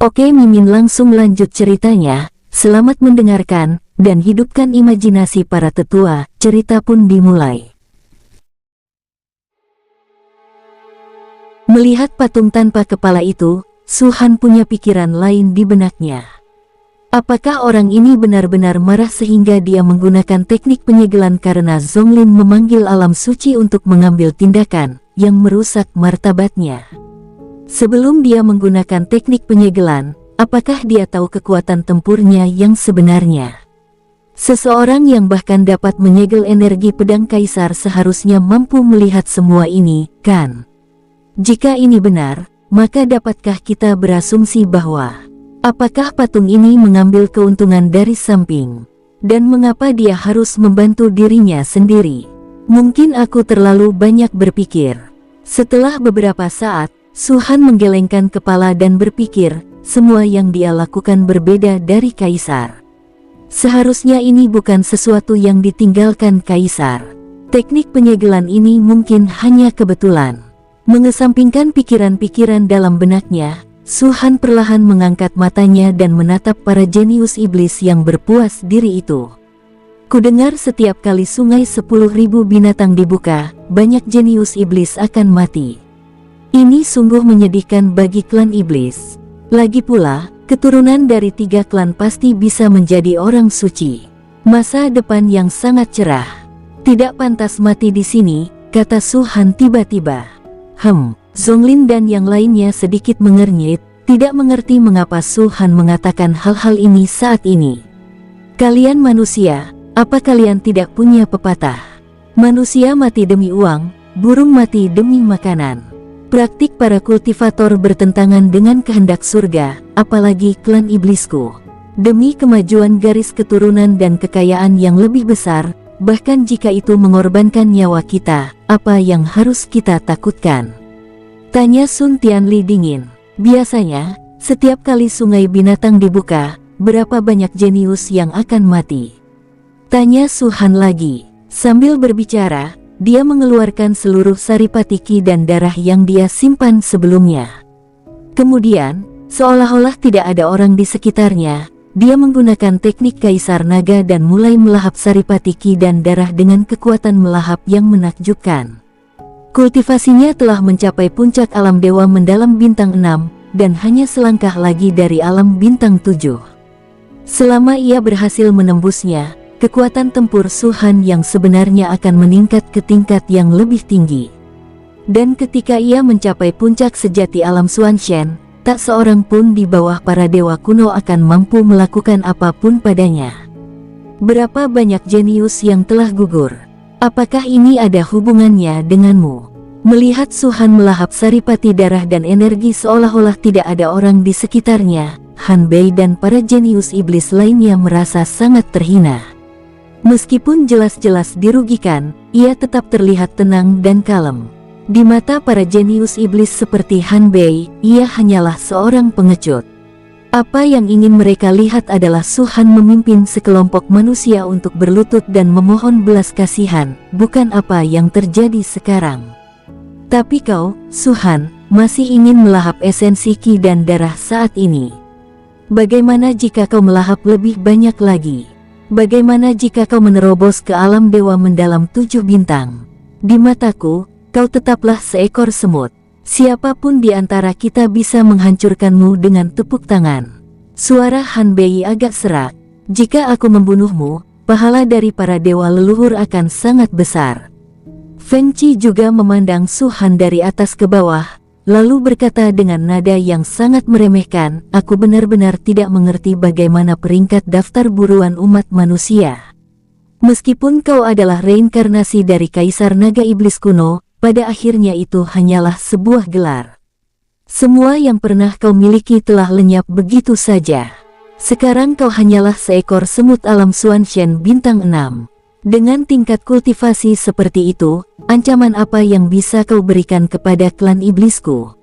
Oke, Mimin langsung lanjut ceritanya. Selamat mendengarkan, dan hidupkan imajinasi para tetua. Cerita pun dimulai. Melihat patung tanpa kepala itu, Su Han punya pikiran lain di benaknya. Apakah orang ini benar-benar marah sehingga dia menggunakan teknik penyegelan karena Zonglin memanggil alam suci untuk mengambil tindakan yang merusak martabatnya? Sebelum dia menggunakan teknik penyegelan, apakah dia tahu kekuatan tempurnya yang sebenarnya? Seseorang yang bahkan dapat menyegel energi pedang kaisar seharusnya mampu melihat semua ini, kan? Jika ini benar, maka dapatkah kita berasumsi bahwa apakah patung ini mengambil keuntungan dari samping? Dan mengapa dia harus membantu dirinya sendiri? Mungkin aku terlalu banyak berpikir. Setelah beberapa saat, Su Han menggelengkan kepala dan berpikir, semua yang dia lakukan berbeda dari kaisar. Seharusnya ini bukan sesuatu yang ditinggalkan kaisar. Teknik penyegelan ini mungkin hanya kebetulan. Mengesampingkan pikiran-pikiran dalam benaknya, Su Han perlahan mengangkat matanya dan menatap para jenius iblis yang berpuas diri itu. Kudengar setiap kali sungai 10.000 binatang dibuka, banyak jenius iblis akan mati. Ini sungguh menyedihkan bagi klan iblis. Lagi pula, keturunan dari 3 klan pasti bisa menjadi orang suci. Masa depan yang sangat cerah. Tidak pantas mati di sini, kata Su Han tiba-tiba. Zonglin dan yang lainnya sedikit mengernyit, tidak mengerti mengapa Su Han mengatakan hal-hal ini saat ini. Kalian manusia, apa kalian tidak punya pepatah? Manusia mati demi uang, burung mati demi makanan. Praktik para kultivator bertentangan dengan kehendak surga, apalagi klan iblisku. Demi kemajuan garis keturunan dan kekayaan yang lebih besar, bahkan jika itu mengorbankan nyawa kita, apa yang harus kita takutkan? Tanya Sun Tianli dingin. Biasanya, setiap kali sungai binatang dibuka, berapa banyak jenius yang akan mati? Tanya Su Han lagi. Sambil berbicara, dia mengeluarkan seluruh saripati ki dan darah yang dia simpan sebelumnya. Kemudian, seolah-olah tidak ada orang di sekitarnya, dia menggunakan teknik kaisar naga dan mulai melahap saripati ki dan darah dengan kekuatan melahap yang menakjubkan. Kultivasinya telah mencapai puncak alam dewa mendalam bintang 6, dan hanya selangkah lagi dari alam bintang 7. Selama ia berhasil menembusnya, kekuatan tempur Su Han yang sebenarnya akan meningkat ke tingkat yang lebih tinggi. Dan ketika ia mencapai puncak sejati alam Xuanshen, tak seorang pun di bawah para dewa kuno akan mampu melakukan apapun padanya. Berapa banyak jenius yang telah gugur? Apakah ini ada hubungannya denganmu? Melihat Su Han melahap saripati darah dan energi seolah-olah tidak ada orang di sekitarnya, Han Bei dan para jenius iblis lainnya merasa sangat terhina. Meskipun jelas-jelas dirugikan, ia tetap terlihat tenang dan kalem. Di mata para jenius iblis seperti Han Bei, ia hanyalah seorang pengecut. Apa yang ingin mereka lihat adalah Su Han memimpin sekelompok manusia untuk berlutut dan memohon belas kasihan, bukan apa yang terjadi sekarang. Tapi kau, Su Han, masih ingin melahap esensi ki dan darah saat ini. Bagaimana jika kau melahap lebih banyak lagi? Bagaimana jika kau menerobos ke alam dewa mendalam 7 bintang? Di mataku, kau tetaplah seekor semut. Siapapun di antara kita bisa menghancurkanmu dengan tepuk tangan. Suara Han Bei agak serak. Jika aku membunuhmu, pahala dari para dewa leluhur akan sangat besar. Feng Qi juga memandang Su Han dari atas ke bawah, lalu berkata dengan nada yang sangat meremehkan, aku benar-benar tidak mengerti bagaimana peringkat daftar buruan umat manusia. Meskipun kau adalah reinkarnasi dari Kaisar Naga Iblis kuno, pada akhirnya itu hanyalah sebuah gelar. Semua yang pernah kau miliki telah lenyap begitu saja. Sekarang kau hanyalah seekor semut alam Xuanshen bintang 6. Dengan tingkat kultivasi seperti itu, ancaman apa yang bisa kau berikan kepada klan iblisku?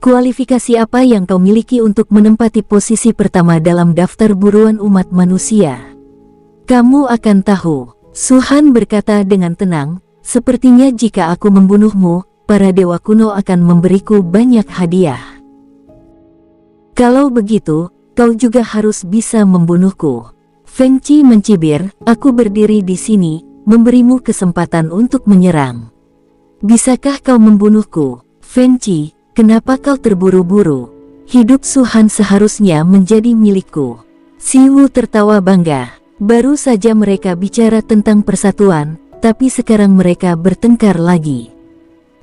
Kualifikasi apa yang kau miliki untuk menempati posisi pertama dalam daftar buruan umat manusia? Kamu akan tahu, Su Han berkata dengan tenang, sepertinya jika aku membunuhmu, para dewa kuno akan memberiku banyak hadiah. Kalau begitu, kau juga harus bisa membunuhku. Feng Qi mencibir, aku berdiri di sini, memberimu kesempatan untuk menyerang. Bisakah kau membunuhku? Feng Qi, kenapa kau terburu-buru? Hidup Su Han seharusnya menjadi milikku. Si Wu tertawa bangga. Baru saja mereka bicara tentang persatuan, tapi sekarang mereka bertengkar lagi.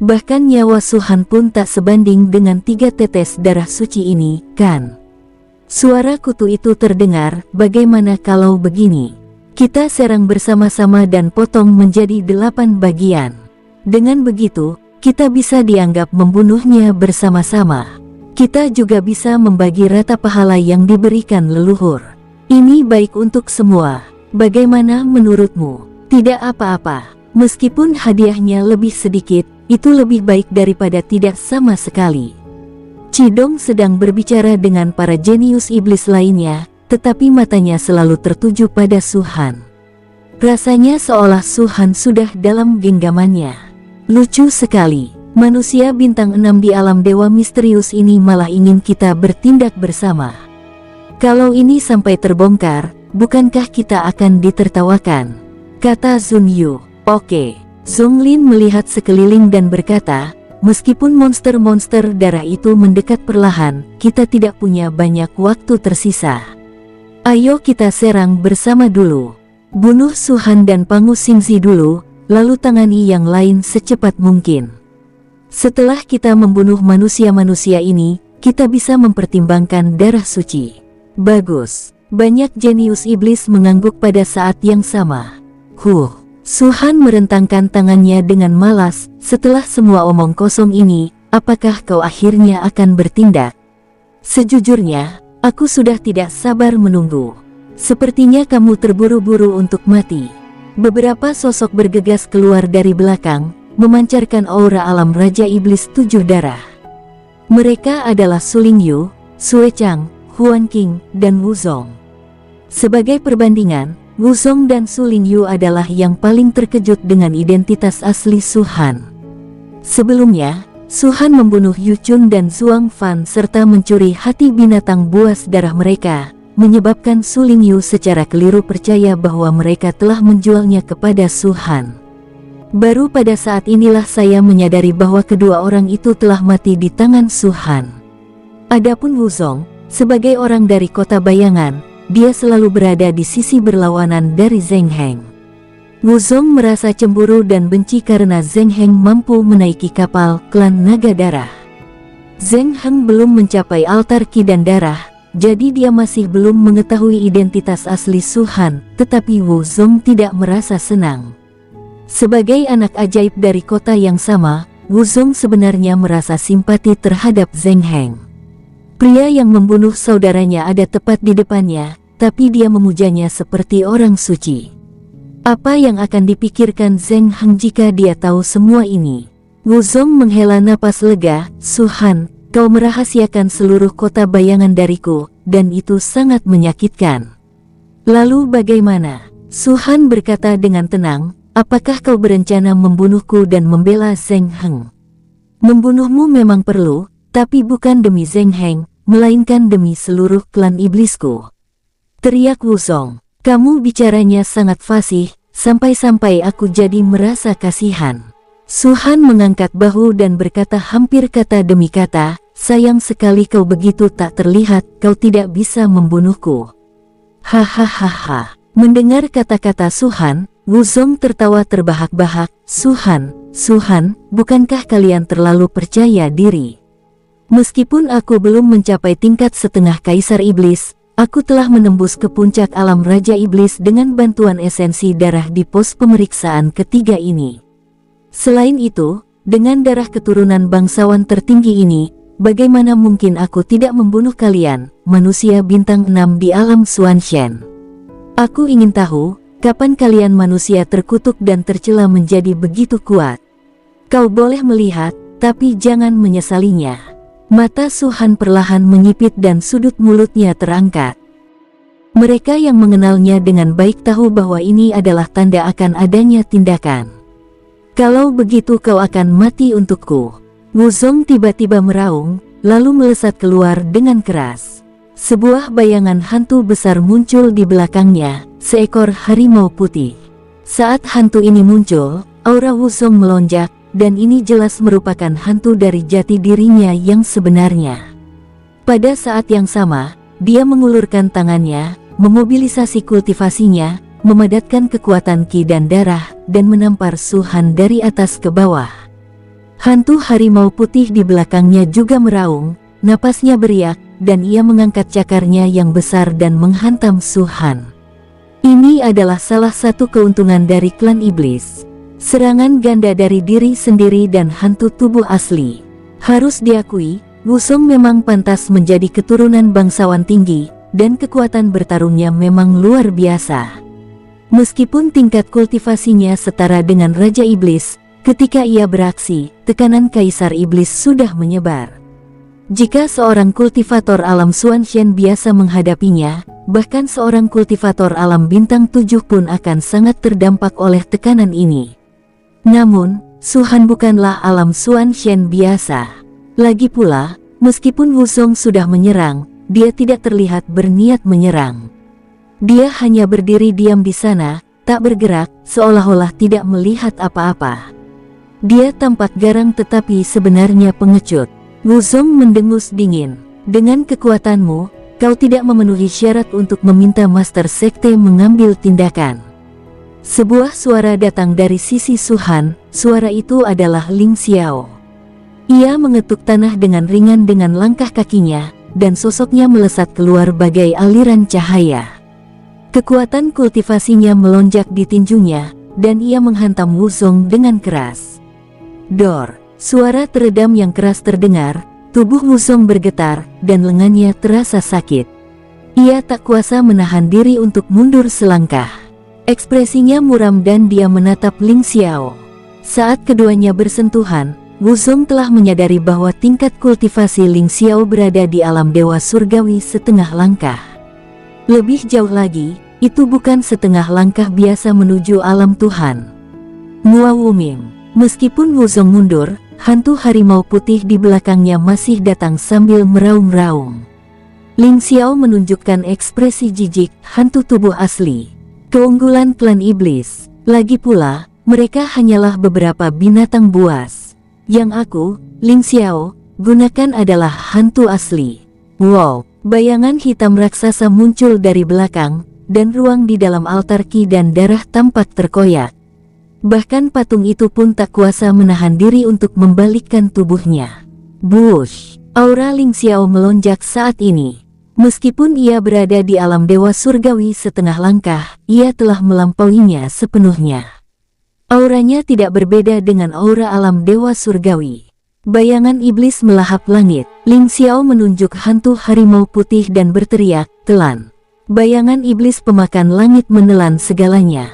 Bahkan nyawa Su Han pun tak sebanding dengan 3 tetes darah suci ini, kan? Suara kutu itu terdengar, bagaimana kalau begini? Kita serang bersama-sama dan potong menjadi 8 bagian. Dengan begitu, kita bisa dianggap membunuhnya bersama-sama. Kita juga bisa membagi rata pahala yang diberikan leluhur. Ini baik untuk semua. Bagaimana menurutmu? Tidak apa-apa. Meskipun hadiahnya lebih sedikit, itu lebih baik daripada tidak sama sekali. Cidong sedang berbicara dengan para jenius iblis lainnya, tetapi matanya selalu tertuju pada Su Han. Rasanya seolah Su Han sudah dalam genggamannya. Lucu sekali. Manusia bintang 6 di alam dewa misterius ini malah ingin kita bertindak bersama. Kalau ini sampai terbongkar, bukankah kita akan ditertawakan? Kata Zun Yu. Oke. Zonglin melihat sekeliling dan berkata, meskipun monster-monster darah itu mendekat perlahan, kita tidak punya banyak waktu tersisa. Ayo kita serang bersama dulu. Bunuh Su Han dan Pangu Xingzi dulu, lalu tangani yang lain secepat mungkin. Setelah kita membunuh manusia-manusia ini, kita bisa mempertimbangkan darah suci. Bagus. Banyak jenius iblis mengangguk pada saat yang sama. Su Han merentangkan tangannya dengan malas. Setelah semua omong kosong ini, apakah kau akhirnya akan bertindak? Sejujurnya, aku sudah tidak sabar menunggu. Sepertinya kamu terburu-buru untuk mati. Beberapa sosok bergegas keluar dari belakang, memancarkan aura alam Raja Iblis 7 darah. Mereka adalah Su Lingyu, Sue Chang, Huan Qing, dan Wu Zong. Sebagai perbandingan, Wu Zong dan Su Lingyu adalah yang paling terkejut dengan identitas asli Su Han. Sebelumnya, Su Han membunuh Yu Chun dan Zhuang Fan serta mencuri hati binatang buas darah mereka, menyebabkan Su Lingyu secara keliru percaya bahwa mereka telah menjualnya kepada Su Han. Baru pada saat inilah saya menyadari bahwa kedua orang itu telah mati di tangan Su Han. Adapun Wu Zong, sebagai orang dari kota bayangan, dia selalu berada di sisi berlawanan dari Zheng Heng. Wu Zong merasa cemburu dan benci karena Zheng Heng mampu menaiki kapal klan naga darah. Zheng Heng belum mencapai altar Qi dan darah, jadi dia masih belum mengetahui identitas asli Su Han, tetapi Wu Zong tidak merasa senang. Sebagai anak ajaib dari kota yang sama, Wu Zong sebenarnya merasa simpati terhadap Zheng Heng. Pria yang membunuh saudaranya ada tepat di depannya, tapi dia memujanya seperti orang suci. Apa yang akan dipikirkan Zheng Heng jika dia tahu semua ini? Wu Zong menghela napas lega. Su Han, kau merahasiakan seluruh kota bayangan dariku, dan itu sangat menyakitkan. Lalu bagaimana? Su Han berkata dengan tenang, apakah kau berencana membunuhku dan membela Zheng Heng? Membunuhmu memang perlu, tapi bukan demi Zheng Heng, melainkan demi seluruh klan iblisku. Teriak Wu Zong. Kamu bicaranya sangat fasih, sampai-sampai aku jadi merasa kasihan. Su Han mengangkat bahu dan berkata hampir kata demi kata, sayang sekali kau begitu tak terlihat, kau tidak bisa membunuhku. Hahaha. Mendengar kata-kata Su Han, Wu Zong tertawa terbahak-bahak. Su Han, bukankah kalian terlalu percaya diri? Meskipun aku belum mencapai tingkat setengah Kaisar Iblis, aku telah menembus ke puncak alam Raja Iblis dengan bantuan esensi darah di pos pemeriksaan ketiga ini. Selain itu, dengan darah keturunan bangsawan tertinggi ini, bagaimana mungkin aku tidak membunuh kalian, manusia bintang 6 di alam Xuanshen? Aku ingin tahu, kapan kalian manusia terkutuk dan tercela menjadi begitu kuat? Kau boleh melihat, tapi jangan menyesalinya. Mata Su Han perlahan menyipit dan sudut mulutnya terangkat. Mereka yang mengenalnya dengan baik tahu bahwa ini adalah tanda akan adanya tindakan. Kalau begitu kau akan mati untukku. Wu Zong tiba-tiba meraung, lalu melesat keluar dengan keras. Sebuah bayangan hantu besar muncul di belakangnya, seekor harimau putih. Saat hantu ini muncul, aura Wuzong melonjak, dan ini jelas merupakan hantu dari jati dirinya yang sebenarnya. Pada saat yang sama, dia mengulurkan tangannya, memobilisasi kultivasinya, memadatkan kekuatan ki dan darah, dan menampar Su Han dari atas ke bawah. Hantu harimau putih di belakangnya juga meraung, napasnya beriak, dan ia mengangkat cakarnya yang besar dan menghantam Su Han. Ini adalah salah satu keuntungan dari klan iblis. Serangan ganda dari diri sendiri dan hantu tubuh asli. Harus diakui, Wuzong memang pantas menjadi keturunan bangsawan tinggi, dan kekuatan bertarungnya memang luar biasa. Meskipun tingkat kultivasinya setara dengan Raja Iblis, ketika ia beraksi, tekanan Kaisar Iblis sudah menyebar. Jika seorang kultivator alam Xuanshen biasa menghadapinya, bahkan seorang kultivator alam bintang 7 pun akan sangat terdampak oleh tekanan ini. Namun, Su Han bukanlah alam Xuanshen biasa. Lagi pula, meskipun Wuzong sudah menyerang, dia tidak terlihat berniat menyerang. Dia hanya berdiri diam di sana, tak bergerak, seolah-olah tidak melihat apa-apa. Dia tampak garang tetapi sebenarnya pengecut. Wuzong mendengus dingin. Dengan kekuatanmu, kau tidak memenuhi syarat untuk meminta Master Sekte mengambil tindakan. Sebuah suara datang dari sisi Su Han, suara itu adalah Ling Xiao. Ia mengetuk tanah dengan ringan dengan langkah kakinya, dan sosoknya melesat keluar bagai aliran cahaya. Kekuatan kultivasinya melonjak di tinjunya, dan ia menghantam Wuzong dengan keras. Dor, suara teredam yang keras terdengar, tubuh Wuzong bergetar, dan lengannya terasa sakit. Ia tak kuasa menahan diri untuk mundur selangkah. Ekspresinya muram dan dia menatap Ling Xiao. Saat keduanya bersentuhan, Wuzong telah menyadari bahwa tingkat kultivasi Ling Xiao berada di alam dewa surgawi setengah langkah. Lebih jauh lagi, itu bukan setengah langkah biasa menuju alam Tuhan. Muawumim. Meskipun Wuzong mundur, hantu harimau putih di belakangnya masih datang sambil meraung-raung. Ling Xiao menunjukkan ekspresi jijik, hantu tubuh asli. Keunggulan klan iblis. Lagi pula, mereka hanyalah beberapa binatang buas. Yang aku, Ling Xiao, gunakan adalah hantu asli. Wow, bayangan hitam raksasa muncul dari belakang, dan ruang di dalam altar ki dan darah tampak terkoyak. Bahkan patung itu pun tak kuasa menahan diri untuk membalikkan tubuhnya. Bush! Aura Ling Xiao melonjak saat ini. Meskipun ia berada di alam dewa surgawi setengah langkah, ia telah melampauinya sepenuhnya. Auranya tidak berbeda dengan aura alam dewa surgawi. Bayangan iblis melahap langit. Ling Xiao menunjuk hantu harimau putih dan berteriak, "Telan!" Bayangan iblis pemakan langit menelan segalanya.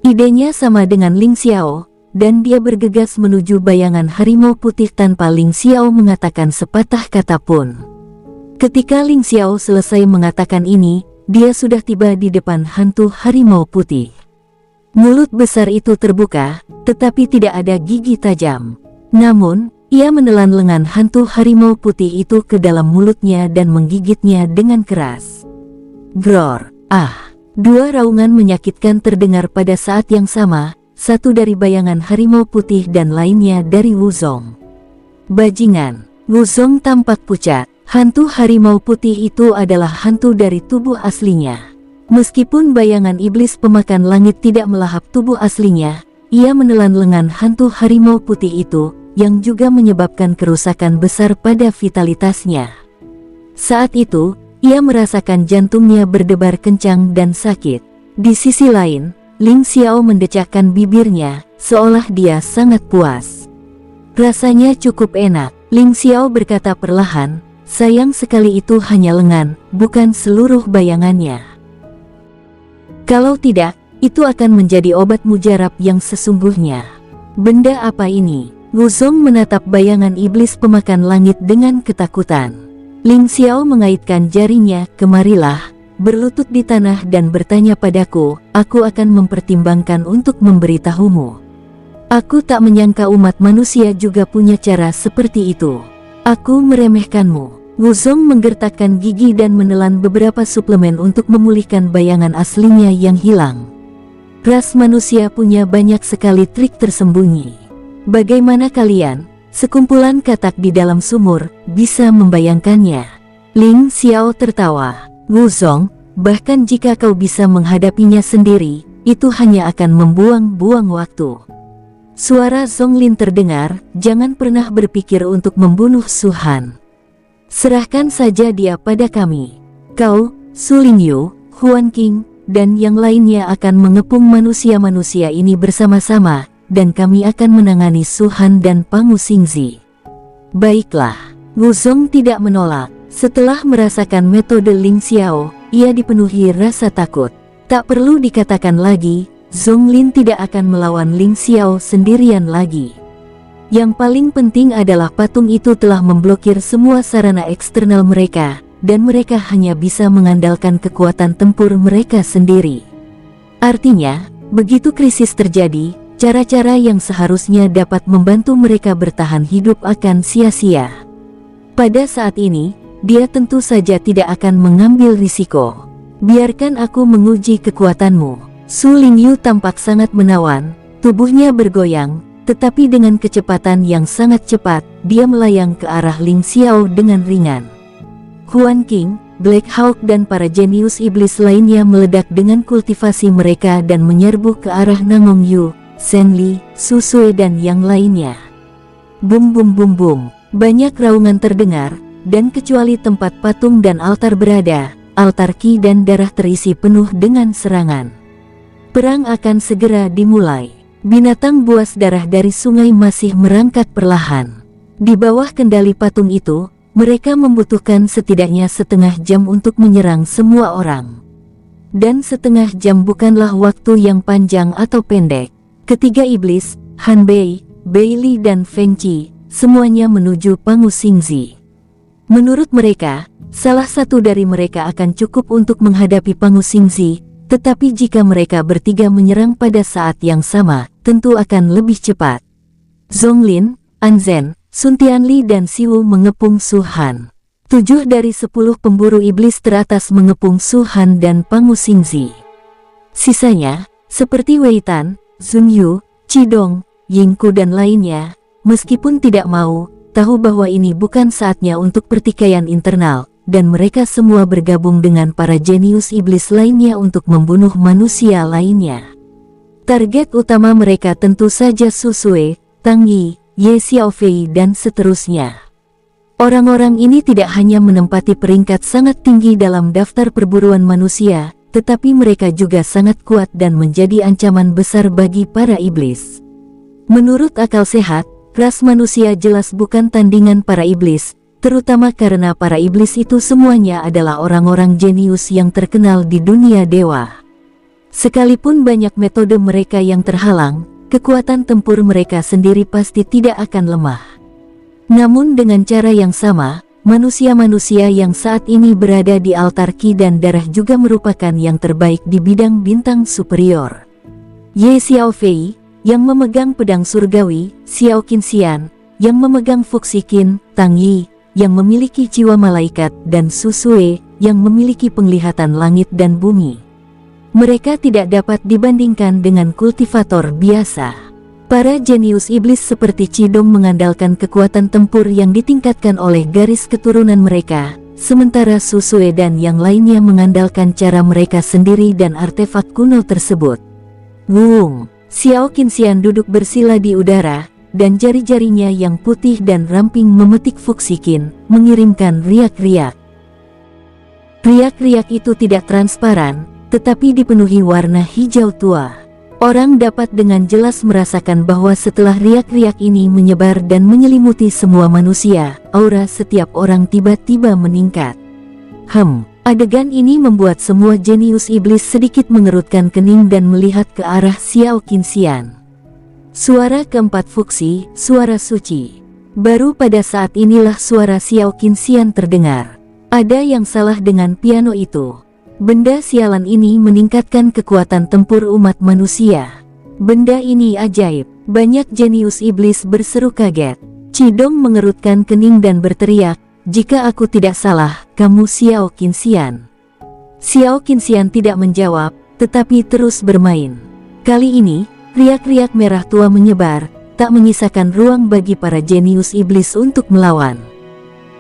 Idenya sama dengan Ling Xiao, dan dia bergegas menuju bayangan harimau putih tanpa Ling Xiao mengatakan sepatah kata pun. Ketika Ling Xiao selesai mengatakan ini, dia sudah tiba di depan hantu harimau putih. Mulut besar itu terbuka, tetapi tidak ada gigi tajam. Namun, ia menelan lengan hantu harimau putih itu ke dalam mulutnya dan menggigitnya dengan keras. Gror! Ah! Dua raungan menyakitkan terdengar pada saat yang sama, satu dari bayangan harimau putih dan lainnya dari Wuzong. Bajingan! Wuzong tampak pucat. Hantu harimau putih itu adalah hantu dari tubuh aslinya. Meskipun bayangan iblis pemakan langit tidak melahap tubuh aslinya, ia menelan lengan hantu harimau putih itu, yang juga menyebabkan kerusakan besar pada vitalitasnya. Saat itu, ia merasakan jantungnya berdebar kencang dan sakit. Di sisi lain, Ling Xiao mendecakkan bibirnya, seolah dia sangat puas. Rasanya cukup enak, Ling Xiao berkata perlahan, sayang sekali itu hanya lengan, bukan seluruh bayangannya. Kalau tidak, itu akan menjadi obat mujarab yang sesungguhnya. Benda apa ini? Wuzong menatap bayangan iblis pemakan langit dengan ketakutan. Ling Xiao mengaitkan jarinya, kemarilah, berlutut di tanah dan bertanya padaku, aku akan mempertimbangkan untuk memberitahumu. Aku tak menyangka umat manusia juga punya cara seperti itu. Aku meremehkanmu. Wuzong menggertakkan gigi dan menelan beberapa suplemen untuk memulihkan bayangan aslinya yang hilang. Ras manusia punya banyak sekali trik tersembunyi. Bagaimana kalian, sekumpulan katak di dalam sumur, bisa membayangkannya? Ling Xiao tertawa. Wuzong, bahkan jika kau bisa menghadapinya sendiri, itu hanya akan membuang-buang waktu. Suara Zonglin terdengar, jangan pernah berpikir untuk membunuh Su Han. Serahkan saja dia pada kami. Kau, Su Lingyu, Huan Qing, dan yang lainnya akan mengepung manusia-manusia ini bersama-sama, dan kami akan menangani Su Han dan Pangu Xingzi. Baiklah, Wuzong tidak menolak. Setelah merasakan metode Ling Xiao, ia dipenuhi rasa takut. Tak perlu dikatakan lagi, Zonglin tidak akan melawan Ling Xiao sendirian lagi. Yang paling penting adalah patung itu telah memblokir semua sarana eksternal mereka, dan mereka hanya bisa mengandalkan kekuatan tempur mereka sendiri. Artinya, begitu krisis terjadi, cara-cara yang seharusnya dapat membantu mereka bertahan hidup akan sia-sia. Pada saat ini, dia tentu saja tidak akan mengambil risiko. Biarkan aku menguji kekuatanmu. Su Lingyu tampak sangat menawan, tubuhnya bergoyang, tetapi dengan kecepatan yang sangat cepat, dia melayang ke arah Ling Xiao dengan ringan. Huan Qing, Black Hawk dan para jenius iblis lainnya meledak dengan kultivasi mereka dan menyerbu ke arah Nangong Yu, Shen Li, Su Sui dan yang lainnya. Bum bum bum bum, banyak raungan terdengar, dan kecuali tempat patung dan altar berada, altar ki dan darah terisi penuh dengan serangan. Perang akan segera dimulai. Binatang buas darah dari sungai masih merangkak perlahan. Di bawah kendali patung itu, mereka membutuhkan setidaknya setengah jam untuk menyerang semua orang. Dan setengah jam bukanlah waktu yang panjang atau pendek. Ketiga iblis, Han Bei, Bei Li dan Feng Qi, semuanya menuju Pangu Xingzi. Menurut mereka, salah satu dari mereka akan cukup untuk menghadapi Pangu Xingzi, tetapi jika mereka bertiga menyerang pada saat yang sama, tentu akan lebih cepat. Zonglin, Anzhen, Sun Tianli dan Siwu mengepung Su Han. 7 dari 10 pemburu iblis teratas mengepung Su Han dan Pangu Xingzi. Sisanya, seperti Wei Tan, Zun Yu, Qidong, Yingku dan lainnya, meskipun tidak mau, tahu bahwa ini bukan saatnya untuk pertikaian internal, dan mereka semua bergabung dengan para jenius iblis lainnya untuk membunuh manusia lainnya. Target utama mereka tentu saja Su Sui, Tang Yi, Ye Xiaofei dan seterusnya. Orang-orang ini tidak hanya menempati peringkat sangat tinggi dalam daftar perburuan manusia, tetapi mereka juga sangat kuat dan menjadi ancaman besar bagi para iblis. Menurut akal sehat, ras manusia jelas bukan tandingan para iblis, terutama karena para iblis itu semuanya adalah orang-orang jenius yang terkenal di dunia dewa. Sekalipun banyak metode mereka yang terhalang, kekuatan tempur mereka sendiri pasti tidak akan lemah. Namun dengan cara yang sama, manusia-manusia yang saat ini berada di altar ki dan darah juga merupakan yang terbaik di bidang bintang superior. Ye Xiaofei, yang memegang pedang surgawi, Xiao Qinxian, yang memegang Fuxiqin, Tang Yi, yang memiliki jiwa malaikat, dan Su Sui, yang memiliki penglihatan langit dan bumi. Mereka tidak dapat dibandingkan dengan kultivator biasa. Para jenius iblis seperti Qidong mengandalkan kekuatan tempur yang ditingkatkan oleh garis keturunan mereka, sementara Su Sui dan yang lainnya mengandalkan cara mereka sendiri dan artefak kuno tersebut. Wung, Xiao Qinxian duduk bersila di udara, dan jari-jarinya yang putih dan ramping memetik Fuxiqin, mengirimkan riak-riak. Riak-riak itu tidak transparan, tetapi dipenuhi warna hijau tua. Orang dapat dengan jelas merasakan bahwa setelah riak-riak ini menyebar dan menyelimuti semua manusia, aura setiap orang tiba-tiba meningkat. Adegan ini membuat semua jenius iblis sedikit mengerutkan kening dan melihat ke arah Xiao Qinxian. Suara keempat Fuxi, suara suci. Baru pada saat inilah suara Xiao Qinxian terdengar. Ada yang salah dengan piano itu. Benda sialan ini meningkatkan kekuatan tempur umat manusia. Benda ini ajaib. Banyak jenius iblis berseru kaget. Cidong mengerutkan kening dan berteriak, "Jika aku tidak salah, kamu Xiao Qinxian." Xiao Qinxian tidak menjawab, tetapi terus bermain. Kali ini, riak-riak merah tua menyebar, tak menyisakan ruang bagi para jenius iblis untuk melawan.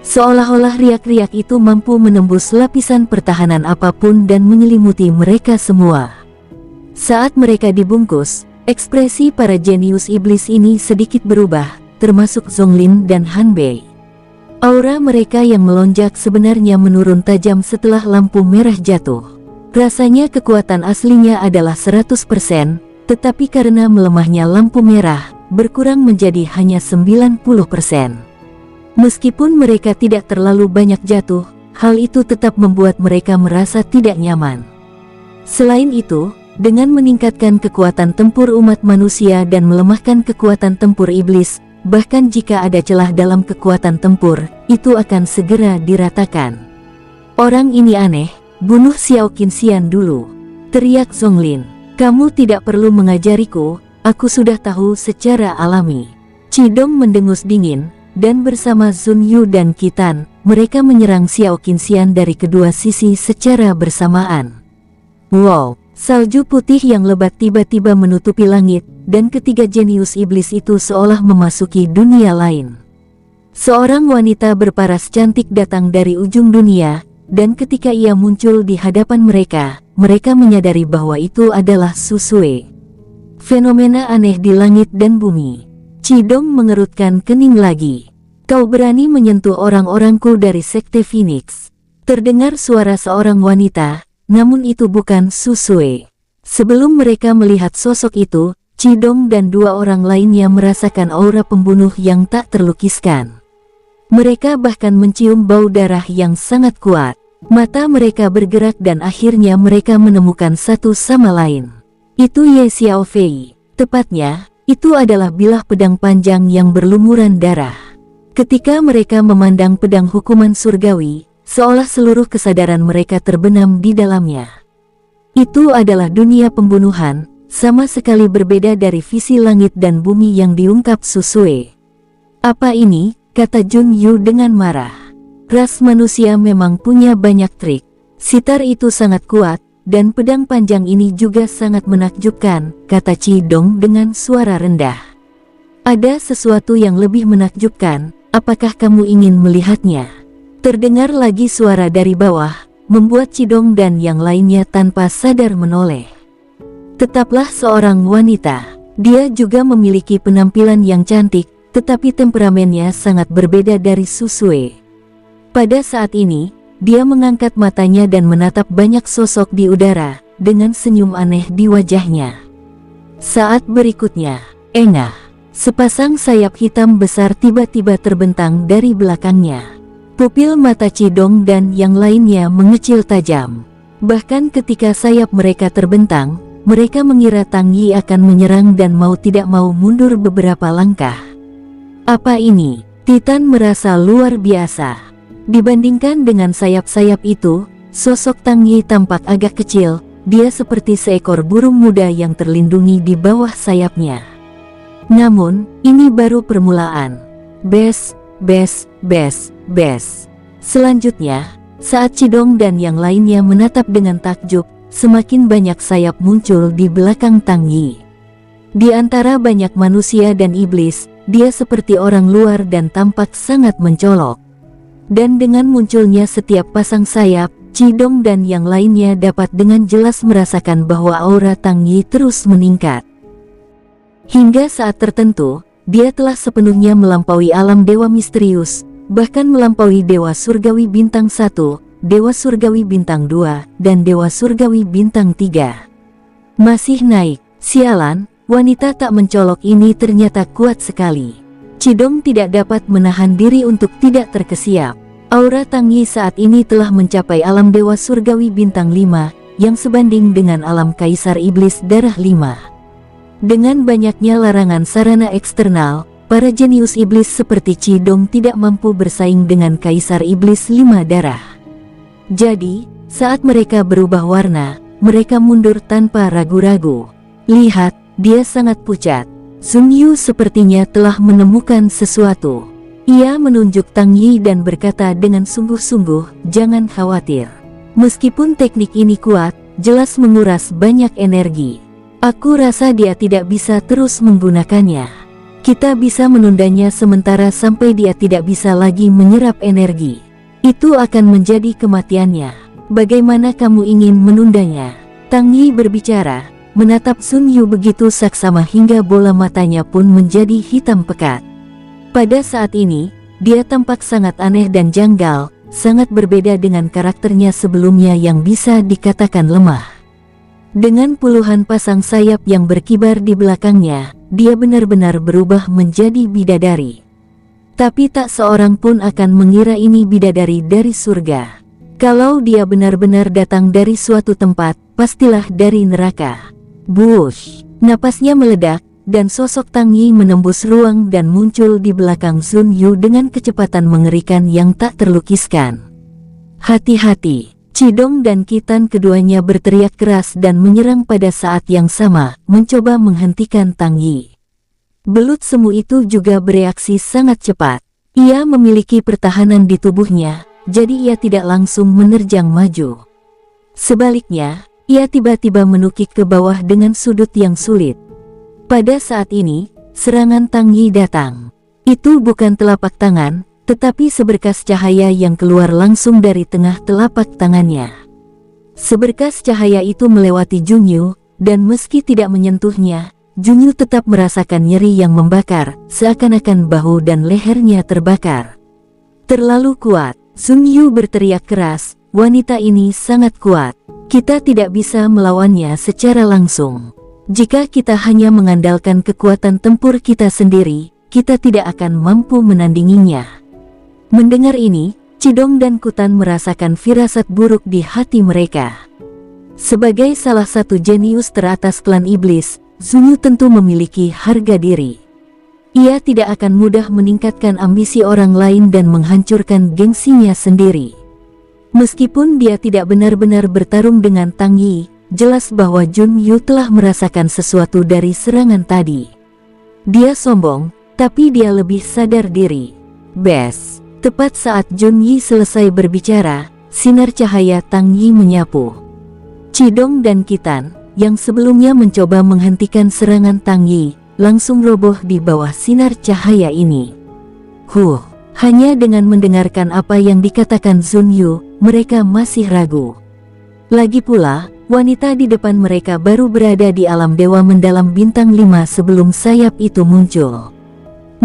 Seolah-olah riak-riak itu mampu menembus lapisan pertahanan apapun dan menyelimuti mereka semua. Saat mereka dibungkus, ekspresi para jenius iblis ini sedikit berubah, termasuk Zonglin dan Hanbei. Aura mereka yang melonjak sebenarnya menurun tajam setelah lampu merah jatuh. Rasanya kekuatan aslinya adalah 100%, tetapi karena melemahnya lampu merah, berkurang menjadi hanya 90%. Meskipun mereka tidak terlalu banyak jatuh, hal itu tetap membuat mereka merasa tidak nyaman. Selain itu, dengan meningkatkan kekuatan tempur umat manusia dan melemahkan kekuatan tempur iblis, bahkan jika ada celah dalam kekuatan tempur, itu akan segera diratakan. "Orang ini aneh, bunuh Xiao Qinxian dulu," teriak Zonglin. "Kamu tidak perlu mengajariku, aku sudah tahu secara alami." Cidong mendengus dingin, dan bersama Zun Yu dan Qitan, mereka menyerang Xiao Qinxian dari kedua sisi secara bersamaan. Wow, salju putih yang lebat tiba-tiba menutupi langit, dan ketiga jenius iblis itu seolah memasuki dunia lain. Seorang wanita berparas cantik datang dari ujung dunia, dan ketika ia muncul di hadapan mereka, mereka menyadari bahwa itu adalah Su Sue. Fenomena aneh di langit dan bumi. Cidong mengerutkan kening lagi. "Kau berani menyentuh orang-orangku dari Sekte Phoenix." Terdengar suara seorang wanita, namun itu bukan Su Sue. Sebelum mereka melihat sosok itu, Cidong dan dua orang lainnya merasakan aura pembunuh yang tak terlukiskan. Mereka bahkan mencium bau darah yang sangat kuat. Mata mereka bergerak dan akhirnya mereka menemukan satu sama lain. Itu Ye Xiaofei. Tepatnya, itu adalah bilah pedang panjang yang berlumuran darah. Ketika mereka memandang pedang hukuman surgawi, seolah seluruh kesadaran mereka terbenam di dalamnya. Itu adalah dunia pembunuhan, sama sekali berbeda dari visi langit dan bumi yang diungkap Su Sue. "Apa ini?" kata Jun Yu dengan marah. "Ras manusia memang punya banyak trik. Sitar itu sangat kuat, dan pedang panjang ini juga sangat menakjubkan," kata Cidong dengan suara rendah. "Ada sesuatu yang lebih menakjubkan, apakah kamu ingin melihatnya?" Terdengar lagi suara dari bawah, membuat Cidong dan yang lainnya tanpa sadar menoleh. Tetaplah seorang wanita. Dia juga memiliki penampilan yang cantik, tetapi temperamennya sangat berbeda dari Su Sue. Pada saat ini, dia mengangkat matanya dan menatap banyak sosok di udara, dengan senyum aneh di wajahnya. Saat berikutnya, engah, sepasang sayap hitam besar tiba-tiba terbentang dari belakangnya. Pupil mata Cidong dan yang lainnya mengecil tajam. Bahkan ketika sayap mereka terbentang, mereka mengira Tang Yi akan menyerang dan mau tidak mau mundur beberapa langkah. Apa ini? Titan merasa luar biasa. Dibandingkan dengan sayap-sayap itu, sosok Tang Yi tampak agak kecil. Dia seperti seekor burung muda yang terlindungi di bawah sayapnya. Namun, ini baru permulaan. Bes. Selanjutnya, saat Cidong dan yang lainnya menatap dengan takjub, semakin banyak sayap muncul di belakang Tang Yi. Di antara banyak manusia dan iblis, dia seperti orang luar dan tampak sangat mencolok. Dan dengan munculnya setiap pasang sayap, Cidong dan yang lainnya dapat dengan jelas merasakan bahwa aura Tang Yi terus meningkat. Hingga saat tertentu, dia telah sepenuhnya melampaui alam dewa misterius, bahkan melampaui Dewa Surgawi Bintang 1, Dewa Surgawi Bintang 2, dan Dewa Surgawi Bintang 3. Masih naik, sialan, wanita tak mencolok ini ternyata kuat sekali. Cidong tidak dapat menahan diri untuk tidak terkesiap. Aura Tang Yi saat ini telah mencapai alam Dewa Surgawi Bintang 5, yang sebanding dengan alam Kaisar Iblis Darah 5. Dengan banyaknya larangan sarana eksternal, para jenius iblis seperti Cidong tidak mampu bersaing dengan Kaisar Iblis 5 Darah. Jadi, saat mereka berubah warna, mereka mundur tanpa ragu-ragu. Lihat, dia sangat pucat. Sun Yu sepertinya telah menemukan sesuatu. Ia menunjuk Tang Yi dan berkata dengan sungguh-sungguh, "Jangan khawatir. Meskipun teknik ini kuat, jelas menguras banyak energi. Aku rasa dia tidak bisa terus menggunakannya. Kita bisa menundanya sementara sampai dia tidak bisa lagi menyerap energi. Itu akan menjadi kematiannya. Bagaimana kamu ingin menundanya?" Tang Yi berbicara, menatap Sun Yu begitu saksama hingga bola matanya pun menjadi hitam pekat. Pada saat ini, dia tampak sangat aneh dan janggal, sangat berbeda dengan karakternya sebelumnya yang bisa dikatakan lemah. Dengan puluhan pasang sayap yang berkibar di belakangnya, dia benar-benar berubah menjadi bidadari. Tapi tak seorang pun akan mengira ini bidadari dari surga. Kalau dia benar-benar datang dari suatu tempat, pastilah dari neraka. Buush! Napasnya meledak, dan sosok Tang Yi menembus ruang dan muncul di belakang Sun Yu dengan kecepatan mengerikan yang tak terlukiskan. "Hati-hati!" Cidong dan Kitan keduanya berteriak keras dan menyerang pada saat yang sama, mencoba menghentikan Tang Yi. Belut semu itu juga bereaksi sangat cepat. Ia memiliki pertahanan di tubuhnya, jadi ia tidak langsung menerjang maju. Sebaliknya, ia tiba-tiba menukik ke bawah dengan sudut yang sulit. Pada saat ini, serangan Tang Yi datang. Itu bukan telapak tangan, tetapi seberkas cahaya yang keluar langsung dari tengah telapak tangannya. Seberkas cahaya itu melewati Junyu, dan meski tidak menyentuhnya, Junyu tetap merasakan nyeri yang membakar, seakan-akan bahu dan lehernya terbakar. "Terlalu kuat!" Sun Yu berteriak keras, "Wanita ini sangat kuat. Kita tidak bisa melawannya secara langsung. Jika kita hanya mengandalkan kekuatan tempur kita sendiri, kita tidak akan mampu menandinginya." Mendengar ini, Cidong dan Kutan merasakan firasat buruk di hati mereka. Sebagai salah satu jenius teratas klan iblis, Zunyu tentu memiliki harga diri. Ia tidak akan mudah meningkatkan ambisi orang lain dan menghancurkan gengsinya sendiri. Meskipun dia tidak benar-benar bertarung dengan Tang Yi, jelas bahwa Jun Yu telah merasakan sesuatu dari serangan tadi. Dia sombong, tapi dia lebih sadar diri. Bes! Tepat saat Jun Yi selesai berbicara, sinar cahaya Tang Yi menyapu. Cidong dan Kitan, yang sebelumnya mencoba menghentikan serangan Tang Yi, langsung roboh di bawah sinar cahaya ini. Hanya dengan mendengarkan apa yang dikatakan Sun Yu, mereka masih ragu. Lagi pula, wanita di depan mereka baru berada di alam dewa mendalam bintang 5 sebelum sayap itu muncul.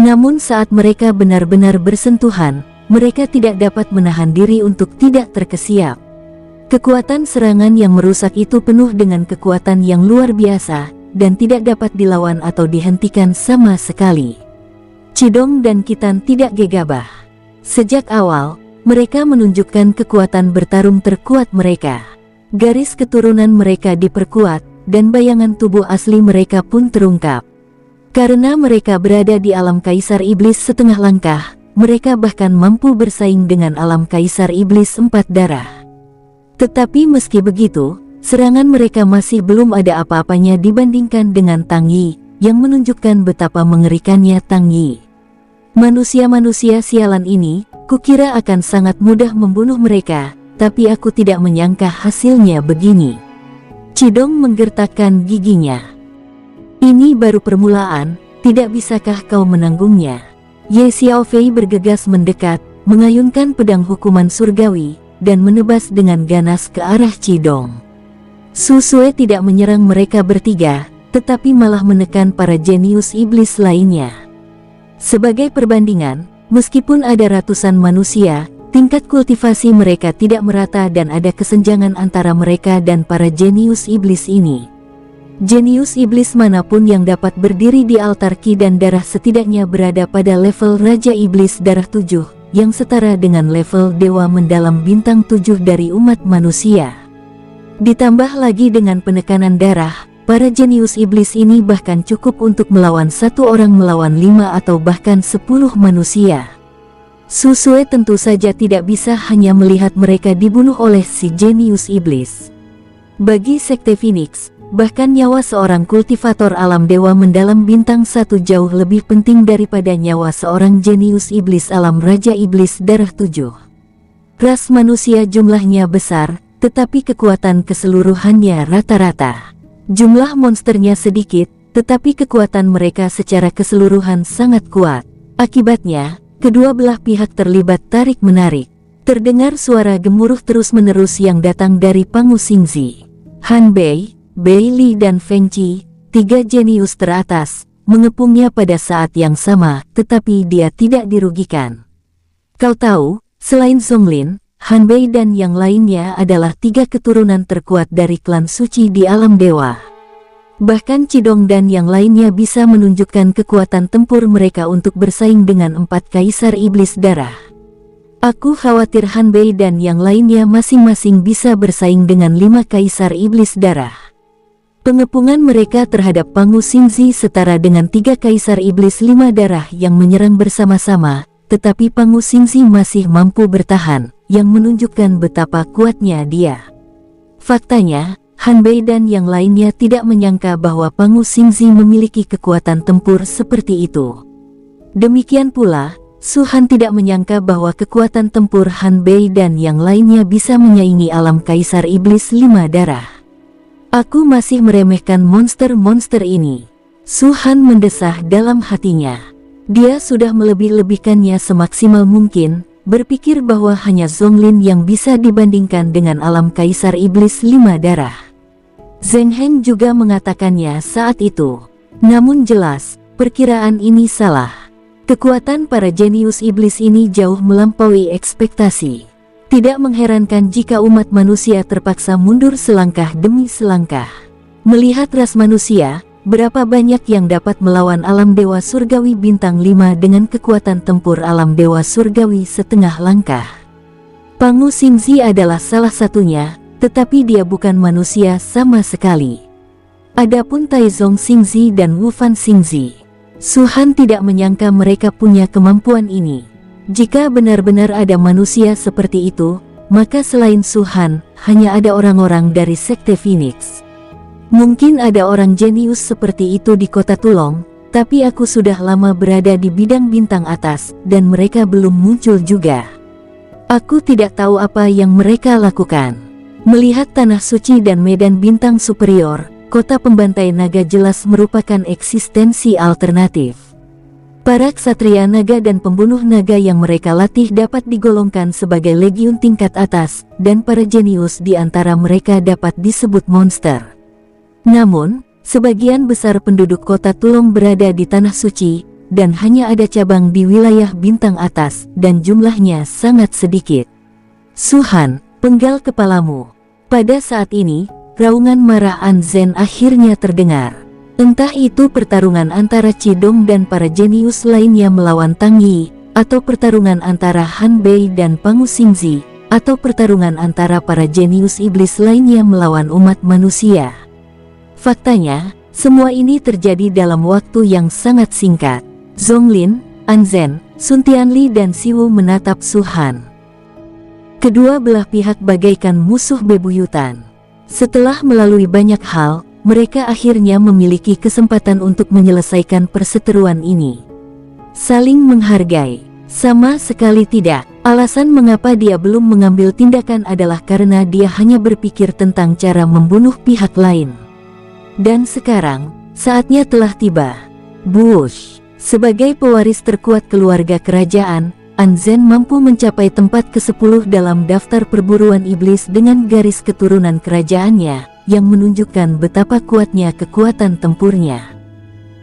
Namun saat mereka benar-benar bersentuhan, mereka tidak dapat menahan diri untuk tidak terkesiap. Kekuatan serangan yang merusak itu penuh dengan kekuatan yang luar biasa, dan tidak dapat dilawan atau dihentikan sama sekali. Cidong dan Kitan tidak gegabah. Sejak awal, mereka menunjukkan kekuatan bertarung terkuat mereka. Garis keturunan mereka diperkuat, dan bayangan tubuh asli mereka pun terungkap. Karena mereka berada di alam Kaisar Iblis setengah langkah, mereka bahkan mampu bersaing dengan alam Kaisar Iblis 4 darah. Tetapi meski begitu, serangan mereka masih belum ada apa-apanya dibandingkan dengan Tang Yi, yang menunjukkan betapa mengerikannya Tang Yi. Manusia-manusia sialan ini, kukira akan sangat mudah membunuh mereka, tapi aku tidak menyangka hasilnya begini. Cidong menggertakkan giginya. Ini baru permulaan, tidak bisakah kau menanggungnya? Ye Xiaofei bergegas mendekat, mengayunkan pedang hukuman surgawi, dan menebas dengan ganas ke arah Cidong. Su Sue tidak menyerang mereka bertiga, tetapi malah menekan para jenius iblis lainnya. Sebagai perbandingan, meskipun ada ratusan manusia, tingkat kultivasi mereka tidak merata dan ada kesenjangan antara mereka dan para jenius iblis ini. Jenius iblis manapun yang dapat berdiri di altar ki dan darah setidaknya berada pada level Raja Iblis Darah 7, yang setara dengan level Dewa Mendalam Bintang 7 dari umat manusia. Ditambah lagi dengan penekanan darah, para jenius iblis ini bahkan cukup untuk melawan satu orang melawan 5 atau bahkan 10 manusia. Su Sue tentu saja tidak bisa hanya melihat mereka dibunuh oleh si jenius iblis. Bagi Sekte Phoenix, Bahkan nyawa seorang kultivator alam dewa mendalam bintang 1 jauh lebih penting daripada nyawa seorang jenius iblis alam Raja Iblis Darah 7. Ras manusia jumlahnya besar, tetapi kekuatan keseluruhannya rata-rata. Jumlah monsternya sedikit, tetapi kekuatan mereka secara keseluruhan sangat kuat. Akibatnya, kedua belah pihak terlibat tarik-menarik. Terdengar suara gemuruh terus-menerus yang datang dari Pangu Xingzi. Han Bei, Bei Li dan Feng Qi, 3 jenius teratas, mengepungnya pada saat yang sama, tetapi dia tidak dirugikan. Kau tahu, selain Zonglin, Han Bei dan yang lainnya adalah 3 keturunan terkuat dari klan suci di alam dewa. Bahkan Cidong dan yang lainnya bisa menunjukkan kekuatan tempur mereka untuk bersaing dengan 4 kaisar iblis darah. Aku khawatir Han Bei dan yang lainnya masing-masing bisa bersaing dengan 5 kaisar iblis darah. Pengepungan mereka terhadap Pangu Xingzi setara dengan 3 kaisar iblis 5 darah yang menyerang bersama-sama, tetapi Pangu Xingzi masih mampu bertahan, yang menunjukkan betapa kuatnya dia. Faktanya, Han Bei dan yang lainnya tidak menyangka bahwa Pangu Xingzi memiliki kekuatan tempur seperti itu. Demikian pula, Su Han tidak menyangka bahwa kekuatan tempur Han Bei dan yang lainnya bisa menyaingi alam kaisar iblis 5 darah. Aku masih meremehkan monster-monster ini. Su Han mendesah dalam hatinya. Dia sudah melebih-lebihkannya semaksimal mungkin, berpikir bahwa hanya Zonglin yang bisa dibandingkan dengan alam kaisar iblis 5 darah. Zheng Heng juga mengatakannya saat itu. Namun jelas, perkiraan ini salah. Kekuatan para jenius iblis ini jauh melampaui ekspektasi. Tidak mengherankan jika umat manusia terpaksa mundur selangkah demi selangkah. Melihat ras manusia, berapa banyak yang dapat melawan alam dewa surgawi bintang 5 dengan kekuatan tempur alam dewa surgawi setengah langkah. Pangu Xingzi adalah salah satunya, tetapi dia bukan manusia sama sekali. Adapun Taizong Xingzi dan Wu Fan Xingzi, Su Han tidak menyangka mereka punya kemampuan ini. Jika benar-benar ada manusia seperti itu, maka selain Su Han, hanya ada orang-orang dari Sekte Phoenix. Mungkin ada orang jenius seperti itu di kota Tulong, tapi aku sudah lama berada di bidang bintang atas, dan mereka belum muncul juga. Aku tidak tahu apa yang mereka lakukan. Melihat tanah suci dan medan bintang superior, kota pembantai naga jelas merupakan eksistensi alternatif. Para ksatria naga dan pembunuh naga yang mereka latih dapat digolongkan sebagai legiun tingkat atas, dan para jenius di antara mereka dapat disebut monster. Namun, sebagian besar penduduk kota Tulong berada di tanah suci, dan hanya ada cabang di wilayah bintang atas, dan jumlahnya sangat sedikit. Su Han, penggal kepalamu. Pada saat ini, raungan marah An Zhen akhirnya terdengar. Entah itu pertarungan antara Cidong dan para jenius lainnya melawan Tang Yi, atau pertarungan antara Han Bei dan Pangu Xingzi, atau pertarungan antara para jenius iblis lainnya melawan umat manusia. Faktanya, semua ini terjadi dalam waktu yang sangat singkat. Zonglin, An Zhen, Sun Tianli dan Siwu menatap Su Han. Kedua belah pihak bagaikan musuh bebuyutan. Setelah melalui banyak hal, mereka akhirnya memiliki kesempatan untuk menyelesaikan perseteruan ini. Saling menghargai, sama sekali tidak. Alasan mengapa dia belum mengambil tindakan adalah karena dia hanya berpikir tentang cara membunuh pihak lain. Dan sekarang, saatnya telah tiba. Bush, sebagai pewaris terkuat keluarga kerajaan, An Zhen mampu mencapai tempat ke-10 dalam daftar perburuan iblis dengan garis keturunan kerajaannya, yang menunjukkan betapa kuatnya kekuatan tempurnya.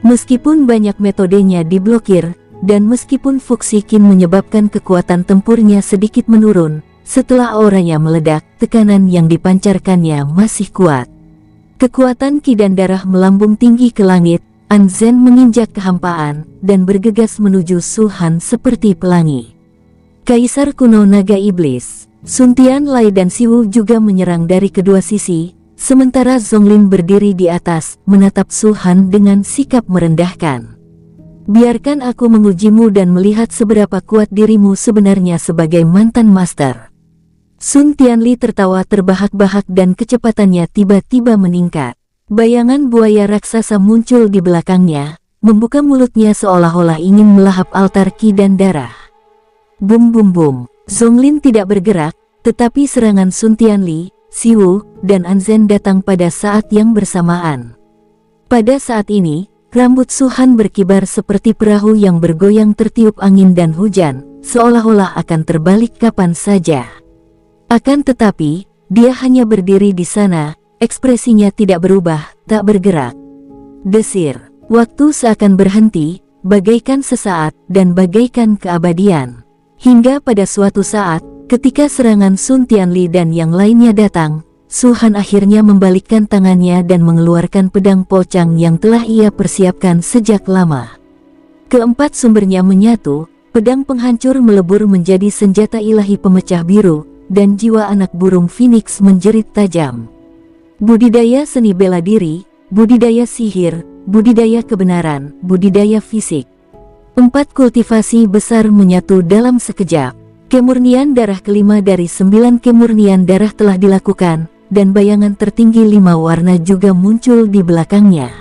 Meskipun banyak metodenya diblokir, dan meskipun Fuxi Qin menyebabkan kekuatan tempurnya sedikit menurun, setelah auranya meledak, tekanan yang dipancarkannya masih kuat. Kekuatan Qi dan darah melambung tinggi ke langit, An Zhen menginjak kehampaan, dan bergegas menuju Su Han seperti pelangi. Kaisar kuno naga iblis, Sun Tianlai dan Siwu juga menyerang dari kedua sisi, sementara Zonglin berdiri di atas, menatap Su Han dengan sikap merendahkan. Biarkan aku mengujimu dan melihat seberapa kuat dirimu sebenarnya sebagai mantan master. Sun Tianli tertawa terbahak-bahak dan kecepatannya tiba-tiba meningkat. Bayangan buaya raksasa muncul di belakangnya, membuka mulutnya seolah-olah ingin melahap altar Qi dan darah. Bum bum bum, Zonglin tidak bergerak, tetapi serangan Sun Tianli, Siwu, dan Anzen datang pada saat yang bersamaan. Pada saat ini, rambut Su Han berkibar seperti perahu yang bergoyang tertiup angin dan hujan, seolah-olah akan terbalik kapan saja. Akan tetapi, dia hanya berdiri di sana, ekspresinya tidak berubah, tak bergerak. Desir, waktu seakan berhenti, bagaikan sesaat dan bagaikan keabadian. Hingga pada suatu saat, ketika serangan Sun Tianli dan yang lainnya datang, Su Han akhirnya membalikkan tangannya dan mengeluarkan pedang pocang yang telah ia persiapkan sejak lama. Keempat sumbernya menyatu, pedang penghancur melebur menjadi senjata ilahi pemecah biru, dan jiwa anak burung Phoenix menjerit tajam. Budidaya seni bela diri, budidaya sihir, budidaya kebenaran, budidaya fisik. 4 kultivasi besar menyatu dalam sekejap. Kemurnian darah kelima dari 9 kemurnian darah telah dilakukan, dan bayangan tertinggi 5 warna juga muncul di belakangnya.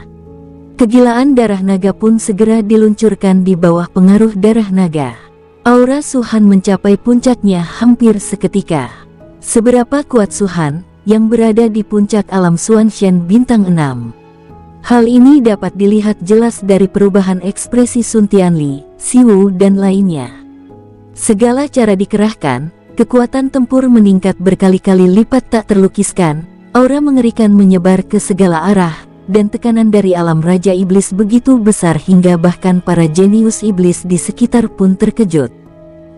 Kegilaan darah naga pun segera diluncurkan di bawah pengaruh darah naga. Aura Su Han mencapai puncaknya hampir seketika. Seberapa kuat Su Han yang berada di puncak alam Xuanshen bintang 6. Hal ini dapat dilihat jelas dari perubahan ekspresi Sun Tianli, Siwu dan lainnya. Segala cara dikerahkan, kekuatan tempur meningkat berkali-kali lipat tak terlukiskan, aura mengerikan menyebar ke segala arah, dan tekanan dari alam Raja Iblis begitu besar hingga bahkan para jenius iblis di sekitar pun terkejut.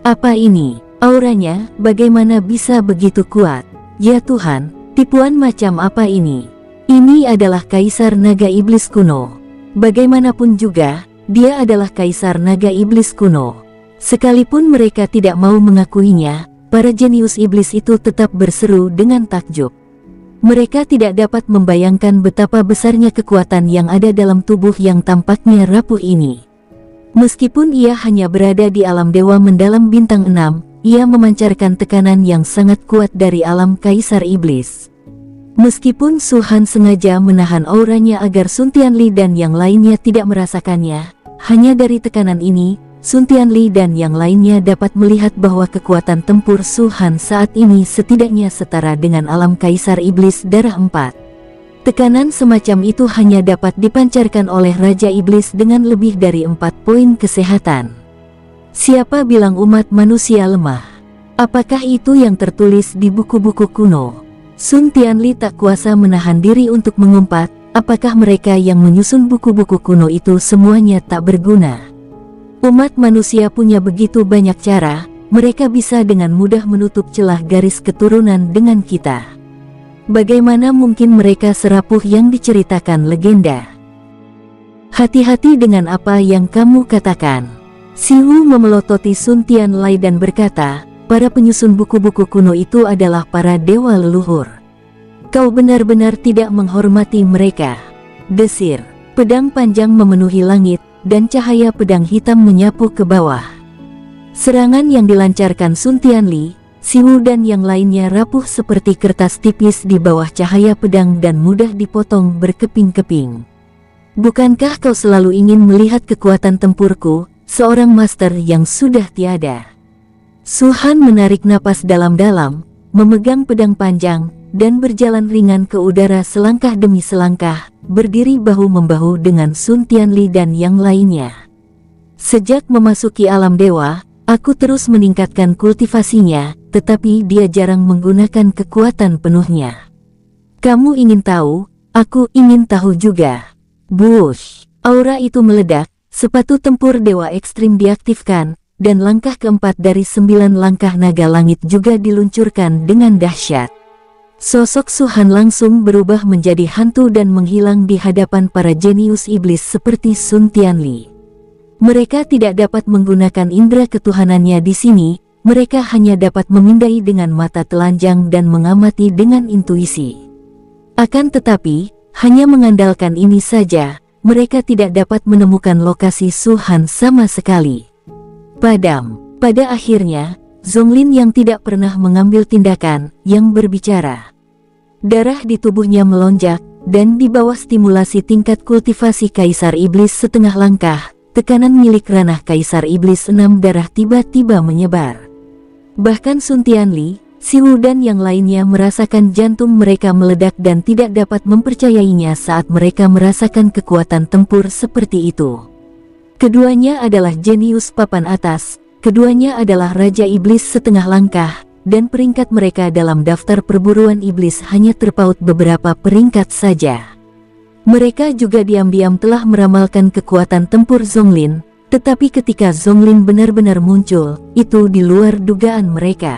Apa ini? Auranya, bagaimana bisa begitu kuat? Ya Tuhan, tipuan macam apa ini? Ini adalah Kaisar Naga Iblis kuno. Bagaimanapun juga, dia adalah Kaisar Naga Iblis kuno. Sekalipun mereka tidak mau mengakuinya, para jenius iblis itu tetap berseru dengan takjub. Mereka tidak dapat membayangkan betapa besarnya kekuatan yang ada dalam tubuh yang tampaknya rapuh ini. Meskipun ia hanya berada di alam dewa mendalam bintang 6, ia memancarkan tekanan yang sangat kuat dari alam Kaisar Iblis. Meskipun Su Han sengaja menahan auranya agar Sun Tianli dan yang lainnya tidak merasakannya, hanya dari tekanan ini, Sun Tianli dan yang lainnya dapat melihat bahwa kekuatan tempur Su Han saat ini setidaknya setara dengan alam Kaisar Iblis darah 4. Tekanan semacam itu hanya dapat dipancarkan oleh Raja Iblis dengan lebih dari 4 poin kesehatan. Siapa bilang umat manusia lemah? Apakah itu yang tertulis di buku-buku kuno? Sun Tianli tak kuasa menahan diri untuk mengumpat, apakah mereka yang menyusun buku-buku kuno itu semuanya tak berguna? Umat manusia punya begitu banyak cara, mereka bisa dengan mudah menutup celah garis keturunan dengan kita. Bagaimana mungkin mereka serapuh yang diceritakan legenda? Hati-hati dengan apa yang kamu katakan. Siwu memelototi Sun Tianli dan berkata, para penyusun buku-buku kuno itu adalah para dewa leluhur. Kau benar-benar tidak menghormati mereka. Desir, pedang panjang memenuhi langit, dan cahaya pedang hitam menyapu ke bawah. Serangan yang dilancarkan Sun Tianli, Siwu dan yang lainnya rapuh seperti kertas tipis di bawah cahaya pedang dan mudah dipotong berkeping-keping. Bukankah kau selalu ingin melihat kekuatan tempurku, seorang master yang sudah tiada? Su Han menarik napas dalam-dalam, memegang pedang panjang, dan berjalan ringan ke udara selangkah demi selangkah, berdiri bahu-membahu dengan Sun Tianli dan yang lainnya. Sejak memasuki alam dewa, aku terus meningkatkan kultivasinya, tetapi dia jarang menggunakan kekuatan penuhnya. Kamu ingin tahu? Aku ingin tahu juga. Bush! Aura itu meledak, sepatu tempur dewa ekstrim diaktifkan, dan langkah keempat dari 9 langkah naga langit juga diluncurkan dengan dahsyat. Sosok Su Han langsung berubah menjadi hantu dan menghilang di hadapan para jenius iblis seperti Sun Tianli. Mereka tidak dapat menggunakan indera ketuhanannya di sini, mereka hanya dapat memindai dengan mata telanjang dan mengamati dengan intuisi. Akan tetapi, hanya mengandalkan ini saja, mereka tidak dapat menemukan lokasi Su Han sama sekali. Padam. Pada akhirnya, Zonglin yang tidak pernah mengambil tindakan, yang berbicara. Darah di tubuhnya melonjak, dan di bawah stimulasi tingkat kultivasi Kaisar Iblis setengah langkah, tekanan milik ranah Kaisar Iblis 6 darah tiba-tiba menyebar. Bahkan Sun Tianli, Siwu dan yang lainnya merasakan jantung mereka meledak dan tidak dapat mempercayainya saat mereka merasakan kekuatan tempur seperti itu. Keduanya adalah jenius papan atas, keduanya adalah Raja Iblis setengah langkah, dan peringkat mereka dalam daftar perburuan iblis hanya terpaut beberapa peringkat saja. Mereka juga diam-diam telah meramalkan kekuatan tempur Zonglin, tetapi ketika Zonglin benar-benar muncul, itu di luar dugaan mereka.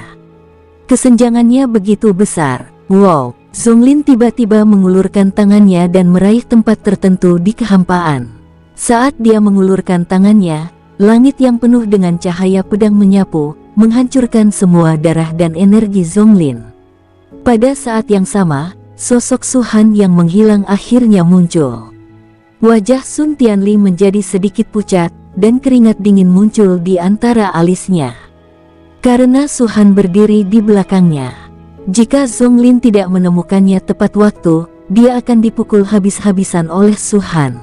Kesenjangannya begitu besar. Wow, Zonglin tiba-tiba mengulurkan tangannya dan meraih tempat tertentu di kehampaan. Saat dia mengulurkan tangannya, langit yang penuh dengan cahaya pedang menyapu, menghancurkan semua darah dan energi Zonglin. Pada saat yang sama, sosok Suhan yang menghilang akhirnya muncul. Wajah Sun Tianli menjadi sedikit pucat, dan keringat dingin muncul di antara alisnya. Karena Suhan berdiri di belakangnya. Jika Zonglin tidak menemukannya tepat waktu, dia akan dipukul habis-habisan oleh Suhan.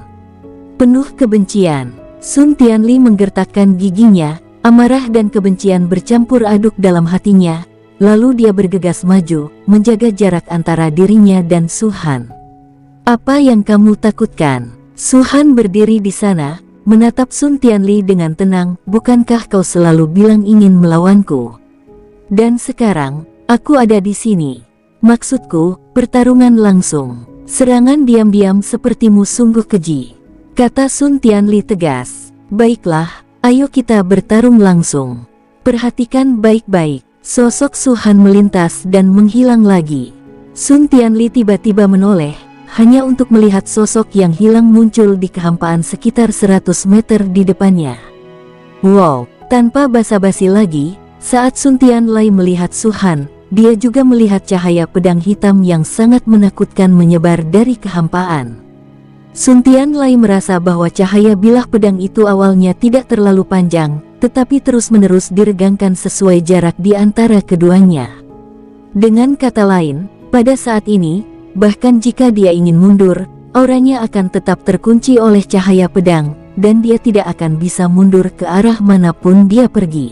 Penuh kebencian, Sun Tianli menggertakkan giginya, amarah dan kebencian bercampur aduk dalam hatinya, lalu dia bergegas maju, menjaga jarak antara dirinya dan Suhan. "Apa yang kamu takutkan?" Suhan berdiri di sana, menatap Sun Tianli dengan tenang. "Bukankah kau selalu bilang ingin melawanku? Dan sekarang, aku ada di sini. Maksudku, pertarungan langsung. Serangan diam-diam sepertimu sungguh keji," kata Sun Tianli tegas. "Baiklah, ayo kita bertarung langsung." Perhatikan baik-baik, sosok Suhan melintas dan menghilang lagi. Sun Tianli tiba-tiba menoleh, hanya untuk melihat sosok yang hilang muncul di kehampaan sekitar 100 meter di depannya. Wow, tanpa basa-basi lagi, saat Sun Tianli melihat Suhan, dia juga melihat cahaya pedang hitam yang sangat menakutkan menyebar dari kehampaan. Sun Tianli merasa bahwa cahaya bilah pedang itu awalnya tidak terlalu panjang, tetapi terus-menerus diregangkan sesuai jarak di antara keduanya. Dengan kata lain, pada saat ini, bahkan jika dia ingin mundur, auranya akan tetap terkunci oleh cahaya pedang, dan dia tidak akan bisa mundur ke arah manapun dia pergi.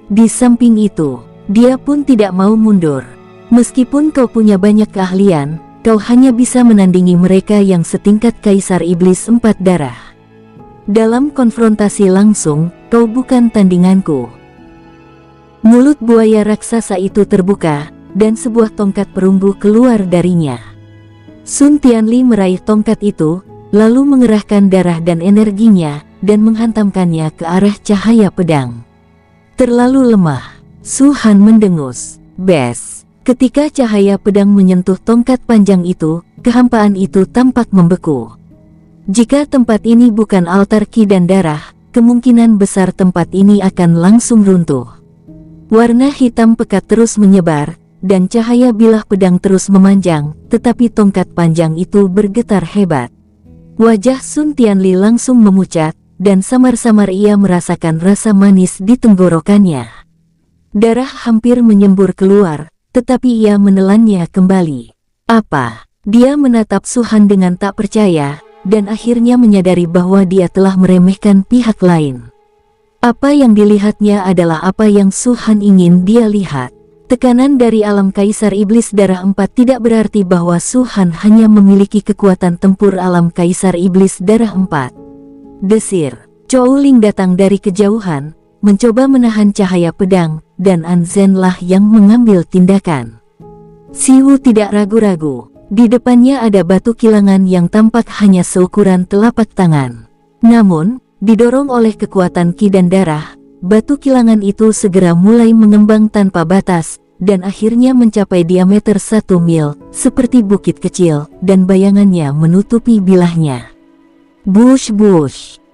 Di samping itu, dia pun tidak mau mundur. Meskipun kau punya banyak keahlian, kau hanya bisa menandingi mereka yang setingkat Kaisar Iblis 4 darah. Dalam konfrontasi langsung, kau bukan tandinganku. Mulut buaya raksasa itu terbuka, dan sebuah tongkat perunggu keluar darinya. Sun Tianli meraih tongkat itu, lalu mengerahkan darah dan energinya, dan menghantamkannya ke arah cahaya pedang. Terlalu lemah. Suhan mendengus. Bes. Ketika cahaya pedang menyentuh tongkat panjang itu, kehampaan itu tampak membeku. Jika tempat ini bukan altar ki dan darah, kemungkinan besar tempat ini akan langsung runtuh. Warna hitam pekat terus menyebar, dan cahaya bilah pedang terus memanjang, tetapi tongkat panjang itu bergetar hebat. Wajah Sun Tianli langsung memucat, dan samar-samar ia merasakan rasa manis di tenggorokannya. Darah hampir menyembur keluar, tetapi ia menelannya kembali. Apa? Dia menatap Suhan dengan tak percaya, dan akhirnya menyadari bahwa dia telah meremehkan pihak lain. Apa yang dilihatnya adalah apa yang Suhan ingin dia lihat. Tekanan dari alam Kaisar Iblis darah 4 tidak berarti bahwa Suhan hanya memiliki kekuatan tempur alam Kaisar Iblis darah 4. Desir. Chou Ling datang dari kejauhan, mencoba menahan cahaya pedang, dan Anzen lah yang mengambil tindakan. Siwu tidak ragu-ragu. Di depannya ada batu kilangan yang tampak hanya seukuran telapak tangan. Namun, didorong oleh kekuatan ki dan darah, batu kilangan itu segera mulai mengembang tanpa batas, dan akhirnya mencapai diameter 1 mil, seperti bukit kecil, dan bayangannya menutupi bilahnya. Bush.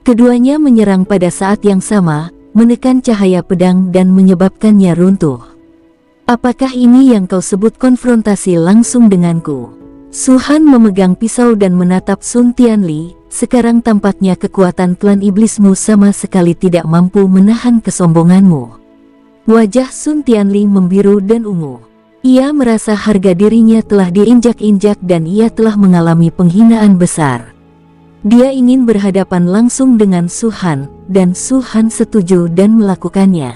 Keduanya menyerang pada saat yang sama, menekan cahaya pedang dan menyebabkannya runtuh. "Apakah ini yang kau sebut konfrontasi langsung denganku?" Suhan memegang pisau dan menatap Sun Tianli. "Sekarang tampaknya kekuatan klan iblismu sama sekali tidak mampu menahan kesombonganmu." Wajah Sun Tianli membiru dan ungu. Ia merasa harga dirinya telah diinjak-injak dan ia telah mengalami penghinaan besar. Dia ingin berhadapan langsung dengan Su Han, dan Su Han setuju dan melakukannya.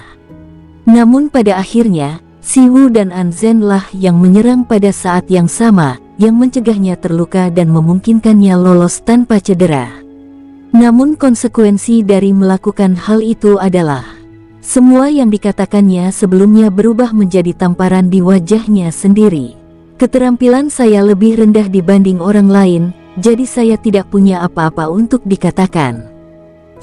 Namun pada akhirnya, Si Wu dan An Zhen lah yang menyerang pada saat yang sama, yang mencegahnya terluka dan memungkinkannya lolos tanpa cedera. Namun konsekuensi dari melakukan hal itu adalah semua yang dikatakannya sebelumnya berubah menjadi tamparan di wajahnya sendiri. Keterampilan saya lebih rendah dibanding orang lain, jadi saya tidak punya apa-apa untuk dikatakan.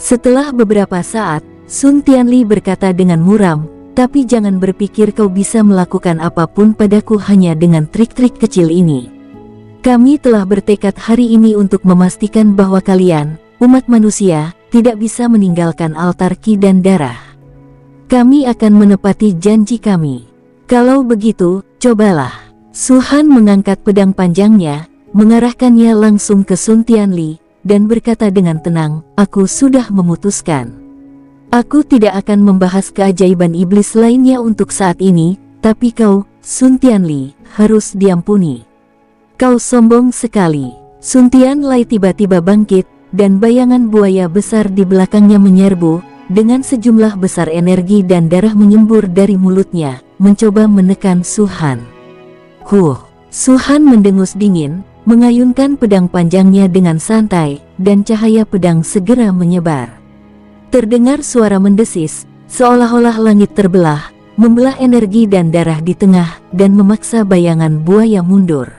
Setelah beberapa saat, Sun Tianli berkata dengan muram, tapi jangan berpikir kau bisa melakukan apapun padaku hanya dengan trik-trik kecil ini. Kami telah bertekad hari ini untuk memastikan bahwa kalian, umat manusia, tidak bisa meninggalkan altar Qi dan darah. Kami akan menepati janji kami. Kalau begitu, cobalah. Su Han mengangkat pedang panjangnya, mengarahkannya langsung ke Sun Tianli, dan berkata dengan tenang, aku sudah memutuskan. Aku tidak akan membahas keajaiban iblis lainnya untuk saat ini, tapi kau, Sun Tianli, harus diampuni. Kau sombong sekali. Sun Tianli tiba-tiba bangkit, dan bayangan buaya besar di belakangnya menyerbu, dengan sejumlah besar energi dan darah menyembur dari mulutnya, mencoba menekan Su Han. Su Han mendengus dingin, mengayunkan pedang panjangnya dengan santai, dan cahaya pedang segera menyebar. Terdengar suara mendesis, seolah-olah langit terbelah, membelah energi dan darah di tengah, dan memaksa bayangan buaya mundur.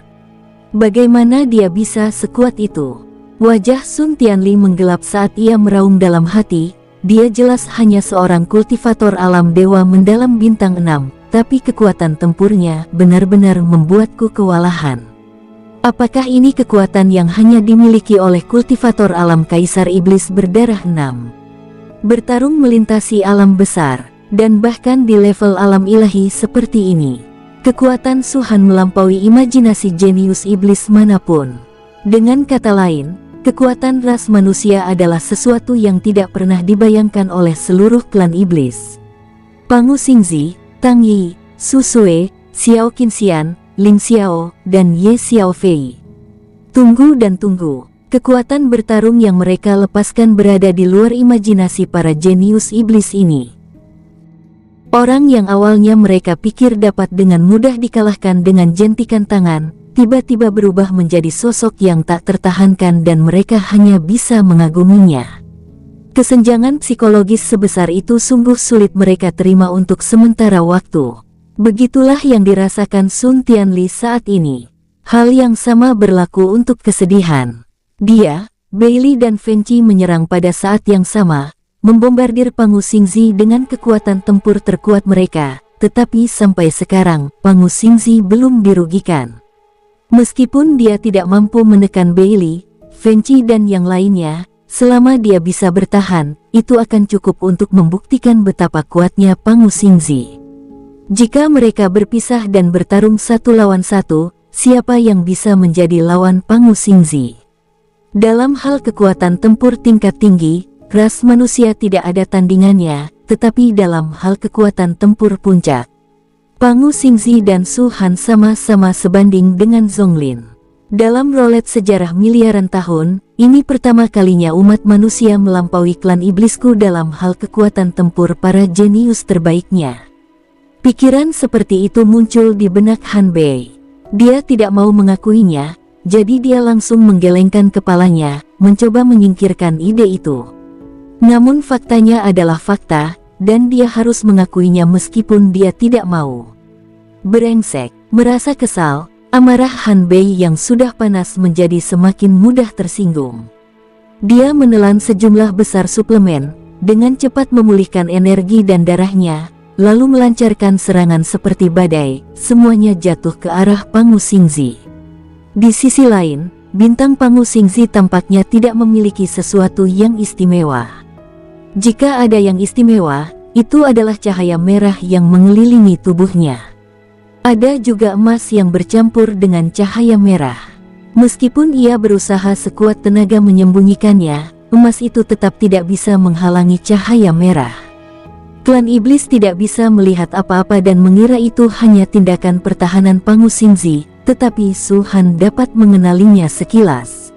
Bagaimana dia bisa sekuat itu? Wajah Sun Tianli menggelap saat ia meraung dalam hati, dia jelas hanya seorang kultivator alam dewa mendalam bintang 6, tapi kekuatan tempurnya benar-benar membuatku kewalahan. Apakah ini kekuatan yang hanya dimiliki oleh kultivator alam kaisar iblis berdarah 6? Bertarung melintasi alam besar, dan bahkan di level alam ilahi seperti ini. Kekuatan Su Han melampaui imajinasi jenius iblis manapun. Dengan kata lain, kekuatan ras manusia adalah sesuatu yang tidak pernah dibayangkan oleh seluruh klan iblis. Pangu Xingzi, Tang Yi, Su Sue, Xiao Qinxian, Ling Xiao, dan Ye Xiaofei. Tunggu dan tunggu. Kekuatan bertarung yang mereka lepaskan berada di luar imajinasi para jenius iblis ini. Orang yang awalnya mereka pikir dapat dengan mudah dikalahkan dengan jentikan tangan, tiba-tiba berubah menjadi sosok yang tak tertahankan dan mereka hanya bisa mengaguminya. Kesenjangan psikologis sebesar itu sungguh sulit mereka terima untuk sementara waktu. Begitulah yang dirasakan Sun Tianli saat ini. Hal yang sama berlaku untuk kesedihan. Dia, Beili dan Feng Qi menyerang pada saat yang sama, membombardir Pangu Xingzi dengan kekuatan tempur terkuat mereka, tetapi sampai sekarang, Pangu Xingzi belum dirugikan. Meskipun dia tidak mampu menekan Beili, Feng Qi dan yang lainnya, selama dia bisa bertahan, itu akan cukup untuk membuktikan betapa kuatnya Pangu Xingzi. Jika mereka berpisah dan bertarung satu lawan satu, siapa yang bisa menjadi lawan Pangu Xingzi? Dalam hal kekuatan tempur tingkat tinggi, ras manusia tidak ada tandingannya, tetapi dalam hal kekuatan tempur puncak, Pangu Xingzi dan Su Han sama-sama sebanding dengan Zonglin. Dalam rolet sejarah miliaran tahun, ini pertama kalinya umat manusia melampaui klan iblisku dalam hal kekuatan tempur para jenius terbaiknya. Pikiran seperti itu muncul di benak Han Bei. Dia tidak mau mengakuinya, jadi dia langsung menggelengkan kepalanya, mencoba menyingkirkan ide itu. Namun faktanya adalah fakta, dan dia harus mengakuinya meskipun dia tidak mau. Brengsek. Merasa kesal, amarah Han Bei yang sudah panas menjadi semakin mudah tersinggung. Dia menelan sejumlah besar suplemen, dengan cepat memulihkan energi dan darahnya, lalu melancarkan serangan seperti badai, semuanya jatuh ke arah Pangu Xingzi. Di sisi lain, bintang Pangu Xingzi tampaknya tidak memiliki sesuatu yang istimewa. Jika ada yang istimewa, itu adalah cahaya merah yang mengelilingi tubuhnya. Ada juga emas yang bercampur dengan cahaya merah. Meskipun ia berusaha sekuat tenaga menyembunyikannya, emas itu tetap tidak bisa menghalangi cahaya merah. Klan iblis tidak bisa melihat apa-apa dan mengira itu hanya tindakan pertahanan Pangu Xingzi, tetapi Su Han dapat mengenalinya sekilas.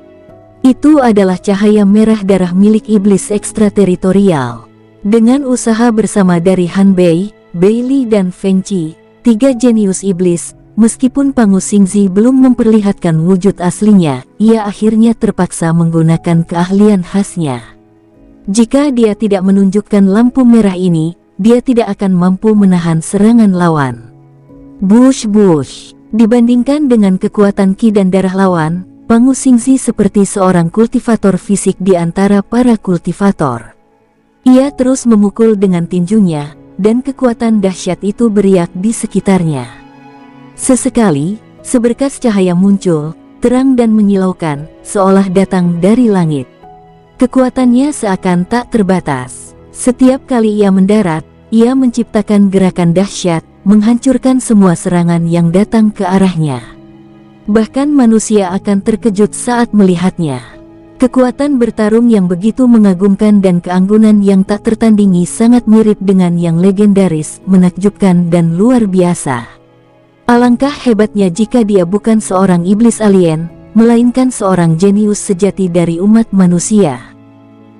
Itu adalah cahaya merah darah milik iblis ekstrateritorial. Dengan usaha bersama dari Han Bei, Bailey dan Feng Qi, 3 jenius iblis, meskipun Pangu Xingzi belum memperlihatkan wujud aslinya, ia akhirnya terpaksa menggunakan keahlian khasnya. Jika dia tidak menunjukkan lampu merah ini, dia tidak akan mampu menahan serangan lawan. Bush. Dibandingkan dengan kekuatan ki dan darah lawan, Pangu Xingzi seperti seorang kultivator fisik di antara para kultivator. Ia terus memukul dengan tinjunya, dan kekuatan dahsyat itu beriak di sekitarnya. Sesekali, seberkas cahaya muncul, terang dan menyilaukan, seolah datang dari langit. Kekuatannya seakan tak terbatas. Setiap kali ia mendarat, ia menciptakan gerakan dahsyat, menghancurkan semua serangan yang datang ke arahnya. Bahkan manusia akan terkejut saat melihatnya. Kekuatan bertarung yang begitu mengagumkan dan keanggunan yang tak tertandingi sangat mirip dengan yang legendaris, menakjubkan dan luar biasa. Alangkah hebatnya jika dia bukan seorang iblis alien, melainkan seorang jenius sejati dari umat manusia.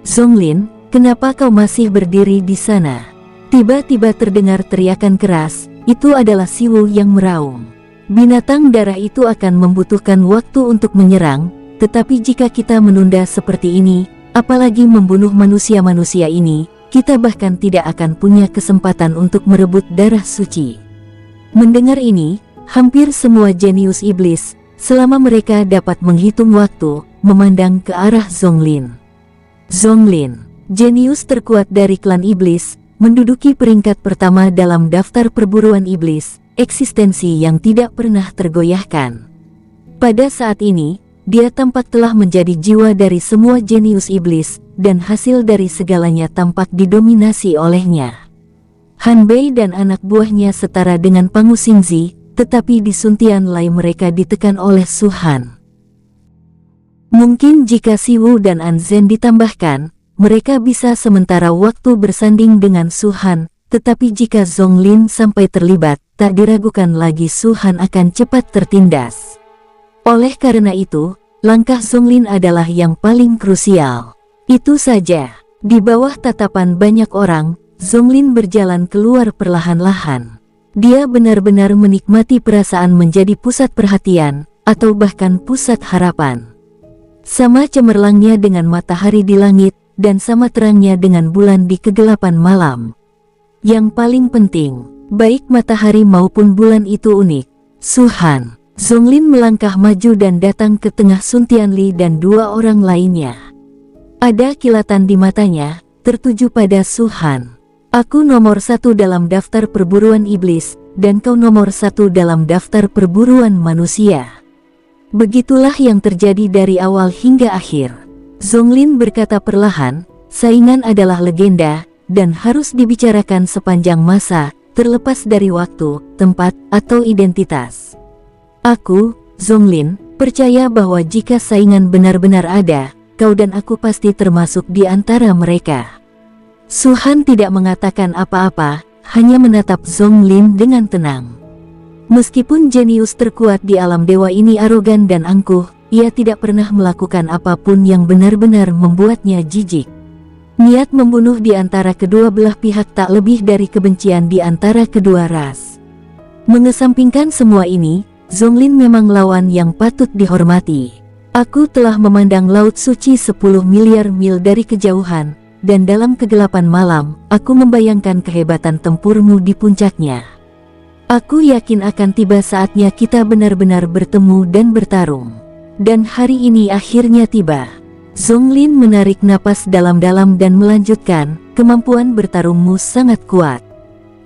Zonglin, kenapa kau masih berdiri di sana? Tiba-tiba terdengar teriakan keras, itu adalah Siwu yang meraung. Binatang darah itu akan membutuhkan waktu untuk menyerang, tetapi jika kita menunda seperti ini, apalagi membunuh manusia-manusia ini, kita bahkan tidak akan punya kesempatan untuk merebut darah suci. Mendengar ini, hampir semua jenius iblis, selama mereka dapat menghitung waktu, memandang ke arah Zonglin. Zonglin, jenius terkuat dari klan iblis, menduduki peringkat pertama dalam daftar perburuan iblis, eksistensi yang tidak pernah tergoyahkan. Pada saat ini, dia tampak telah menjadi jiwa dari semua jenius iblis, dan hasil dari segalanya tampak didominasi olehnya. Han Bei dan anak buahnya setara dengan Pangu Xingzi, tetapi di Suntian Lai mereka ditekan oleh Su Han. Mungkin jika Siwu dan Anzen ditambahkan, mereka bisa sementara waktu bersanding dengan Su Han, tetapi jika Zonglin sampai terlibat, tak diragukan lagi Su Han akan cepat tertindas. Oleh karena itu, langkah Zonglin adalah yang paling krusial. Itu saja, di bawah tatapan banyak orang, Zonglin berjalan keluar perlahan-lahan. Dia benar-benar menikmati perasaan menjadi pusat perhatian, atau bahkan pusat harapan. Sama cemerlangnya dengan matahari di langit, dan sama terangnya dengan bulan di kegelapan malam. Yang paling penting, baik matahari maupun bulan itu unik. Su Han, Zonglin melangkah maju dan datang ke tengah Suntian Li dan 2 orang lainnya. Ada kilatan di matanya, tertuju pada Su Han. Aku nomor 1 dalam daftar perburuan iblis, dan kau nomor 1 dalam daftar perburuan manusia. Begitulah yang terjadi dari awal hingga akhir. Zonglin berkata perlahan, saingan adalah legenda, dan harus dibicarakan sepanjang masa, terlepas dari waktu, tempat, atau identitas. Aku, Zonglin, percaya bahwa jika saingan benar-benar ada, kau dan aku pasti termasuk di antara mereka. Su Han tidak mengatakan apa-apa, hanya menatap Zonglin dengan tenang. Meskipun jenius terkuat di alam dewa ini arogan dan angkuh, ia tidak pernah melakukan apapun yang benar-benar membuatnya jijik. Niat membunuh di antara kedua belah pihak tak lebih dari kebencian di antara kedua ras. Mengesampingkan semua ini, Zonglin memang lawan yang patut dihormati. Aku telah memandang Laut Suci 10 miliar mil dari kejauhan, dan dalam kegelapan malam, aku membayangkan kehebatan tempurmu di puncaknya. Aku yakin akan tiba saatnya kita benar-benar bertemu dan bertarung. Dan hari ini akhirnya tiba. Zonglin menarik napas dalam-dalam dan melanjutkan, kemampuan bertarungmu sangat kuat.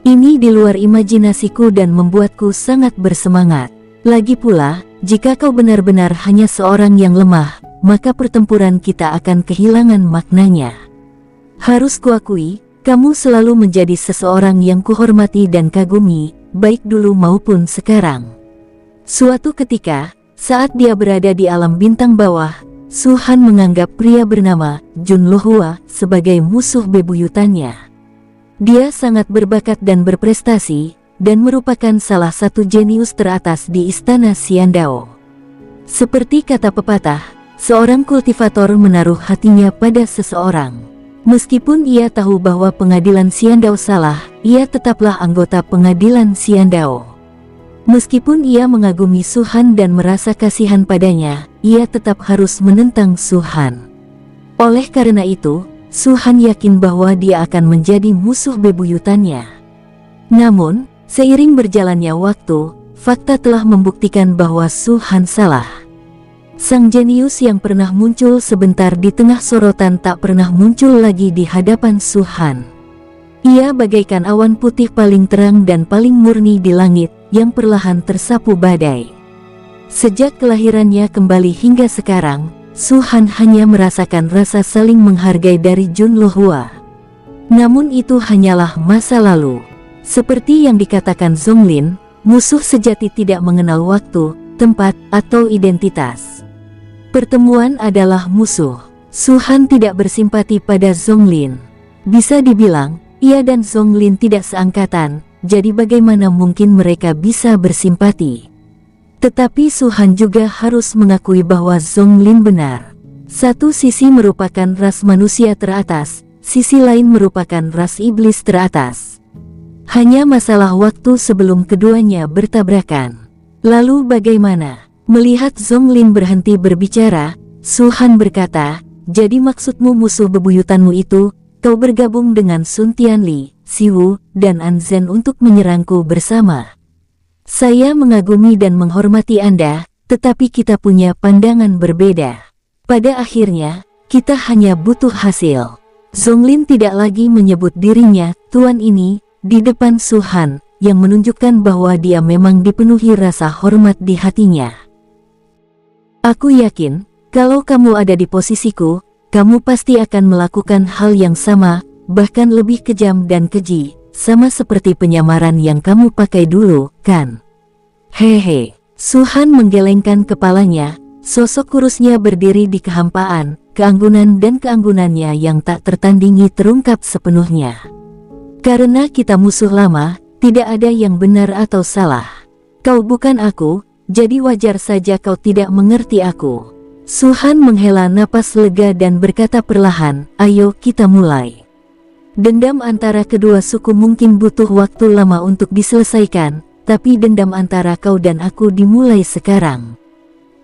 Ini di luar imajinasiku dan membuatku sangat bersemangat. Lagi pula, jika kau benar-benar hanya seorang yang lemah, maka pertempuran kita akan kehilangan maknanya. Harus kuakui, kamu selalu menjadi seseorang yang kuhormati dan kagumi, baik dulu maupun sekarang. Suatu ketika, saat dia berada di alam bintang bawah, Su Han menganggap pria bernama Jun Lohua sebagai musuh bebuyutannya. Dia sangat berbakat dan berprestasi, dan merupakan salah satu jenius teratas di Istana Xiandao. Seperti kata pepatah, seorang kultivator menaruh hatinya pada seseorang. Meskipun ia tahu bahwa pengadilan Xiandao salah, ia tetaplah anggota pengadilan Xiandao. Meskipun ia mengagumi Su Han dan merasa kasihan padanya, ia tetap harus menentang Su Han. Oleh karena itu, Su Han yakin bahwa dia akan menjadi musuh bebuyutannya. Namun, seiring berjalannya waktu, fakta telah membuktikan bahwa Su Han salah. Sang jenius yang pernah muncul sebentar di tengah sorotan tak pernah muncul lagi di hadapan Su Han. Ia bagaikan awan putih paling terang dan paling murni di langit, yang perlahan tersapu badai. Sejak kelahirannya kembali hingga sekarang, Su Han hanya merasakan rasa saling menghargai dari Jun Lohua. Namun itu hanyalah masa lalu. Seperti yang dikatakan Zonglin, musuh sejati tidak mengenal waktu, tempat, atau identitas. Pertemuan adalah musuh. Su Han tidak bersimpati pada Zonglin. Bisa dibilang, ia dan Zonglin tidak seangkatan, jadi bagaimana mungkin mereka bisa bersimpati? Tetapi Su Han juga harus mengakui bahwa Zonglin benar. Satu sisi merupakan ras manusia teratas, sisi lain merupakan ras iblis teratas. Hanya masalah waktu sebelum keduanya bertabrakan. Lalu bagaimana? Melihat Zonglin berhenti berbicara, Su Han berkata, "Jadi maksudmu musuh bebuyutanmu itu, kau bergabung dengan Sun Tianli, Siwu, dan Anzen untuk menyerangku bersama. Saya mengagumi dan menghormati Anda, tetapi kita punya pandangan berbeda. Pada akhirnya, kita hanya butuh hasil." Zonglin tidak lagi menyebut dirinya Tuan ini di depan Su Han, yang menunjukkan bahwa dia memang dipenuhi rasa hormat di hatinya. "Aku yakin, kalau kamu ada di posisiku, kamu pasti akan melakukan hal yang sama, bahkan lebih kejam dan keji, sama seperti penyamaran yang kamu pakai dulu, kan?" "Hehe." Su Han menggelengkan kepalanya, sosok kurusnya berdiri di kehampaan, keanggunan dan keanggunannya yang tak tertandingi terungkap sepenuhnya. "Karena kita musuh lama, tidak ada yang benar atau salah. Kau bukan aku, jadi wajar saja kau tidak mengerti aku." Su Han menghela napas lega dan berkata perlahan, "Ayo kita mulai. Dendam antara kedua suku mungkin butuh waktu lama untuk diselesaikan, tapi dendam antara kau dan aku dimulai sekarang."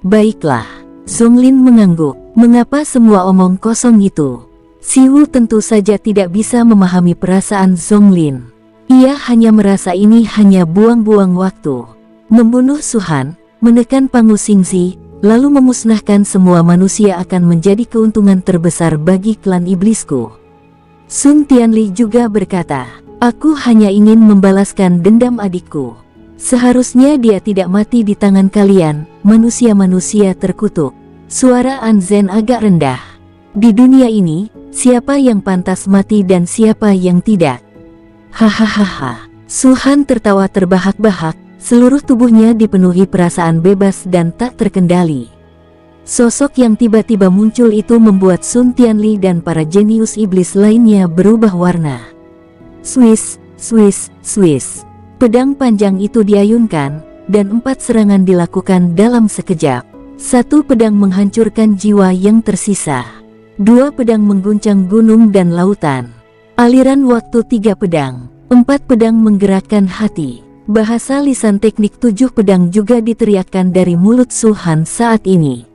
"Baiklah." Zonglin mengangguk. Mengapa semua omong kosong itu? Siwu tentu saja tidak bisa memahami perasaan Zonglin. Ia hanya merasa ini hanya buang-buang waktu. Membunuh Su Han, menekan Pangu Xingzi, lalu memusnahkan semua manusia akan menjadi keuntungan terbesar bagi klan iblisku. Sun Tianli juga berkata, "Aku hanya ingin membalaskan dendam adikku. Seharusnya dia tidak mati di tangan kalian, manusia-manusia terkutuk." Suara Anzen agak rendah. "Di dunia ini, siapa yang pantas mati dan siapa yang tidak?" Hahaha. Su Han tertawa terbahak-bahak, seluruh tubuhnya dipenuhi perasaan bebas dan tak terkendali. Sosok yang tiba-tiba muncul itu membuat Sun Tianli dan para jenius iblis lainnya berubah warna. Swiss, swiss, swiss. Pedang panjang itu diayunkan, dan 4 serangan dilakukan dalam sekejap. 1 pedang menghancurkan jiwa yang tersisa. 2 pedang mengguncang gunung dan lautan. Aliran waktu 3 pedang. 4 pedang menggerakkan hati. Bahasa lisan teknik 7 pedang juga diteriakkan dari mulut Su Han saat ini.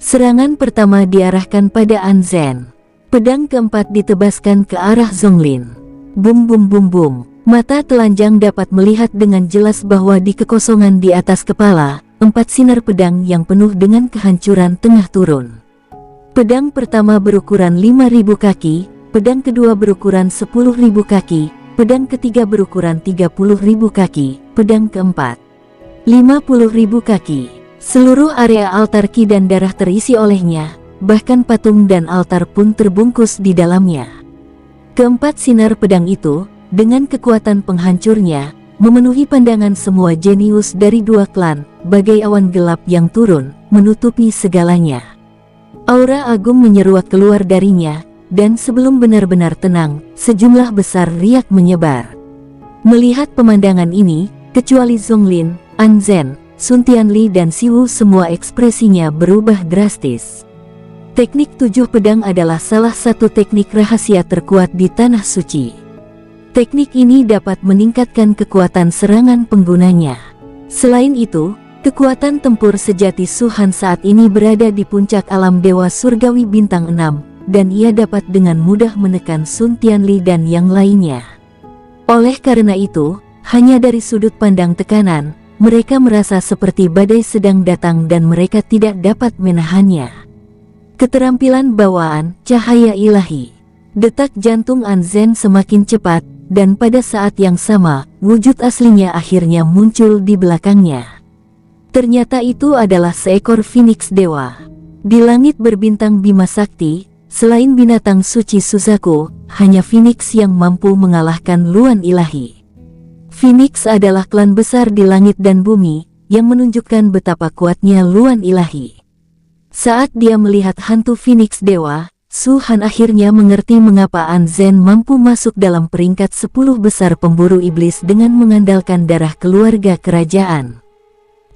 Serangan pertama diarahkan pada Anzen. Pedang keempat ditebaskan ke arah Zonglin. Bum bum bum bum. Mata telanjang dapat melihat dengan jelas bahwa di kekosongan di atas kepala, 4 sinar pedang yang penuh dengan kehancuran tengah turun. Pedang pertama berukuran 5.000 kaki, pedang kedua berukuran 10.000 kaki, pedang ketiga berukuran 30.000 kaki, pedang keempat 50.000 kaki. Seluruh area altar ki dan darah terisi olehnya, bahkan patung dan altar pun terbungkus di dalamnya. Keempat sinar pedang itu, dengan kekuatan penghancurnya, memenuhi pandangan semua jenius dari 2 klan, bagai awan gelap yang turun, menutupi segalanya. Aura agung menyeruak keluar darinya, dan sebelum benar-benar tenang, sejumlah besar riak menyebar. Melihat pemandangan ini, kecuali Zonglin, Anzen, Sun Tianli dan Siwu, semua ekspresinya berubah drastis. Teknik 7 pedang adalah salah satu teknik rahasia terkuat di Tanah Suci. Teknik ini dapat meningkatkan kekuatan serangan penggunanya. Selain itu, kekuatan tempur sejati Su Han saat ini berada di puncak alam Dewa Surgawi Bintang 6, dan ia dapat dengan mudah menekan Sun Tianli dan yang lainnya. Oleh karena itu, hanya dari sudut pandang tekanan, mereka merasa seperti badai sedang datang dan mereka tidak dapat menahannya. Keterampilan bawaan, cahaya ilahi. Detak jantung Anzen semakin cepat, dan pada saat yang sama, wujud aslinya akhirnya muncul di belakangnya. Ternyata itu adalah seekor Phoenix Dewa. Di langit berbintang Bima Sakti, selain binatang suci Suzaku, hanya Phoenix yang mampu mengalahkan Luan Ilahi. Phoenix adalah klan besar di langit dan bumi, yang menunjukkan betapa kuatnya Luan Ilahi. Saat dia melihat hantu Phoenix Dewa, Su Han akhirnya mengerti mengapa Anzen mampu masuk dalam peringkat 10 besar pemburu iblis dengan mengandalkan darah keluarga kerajaan.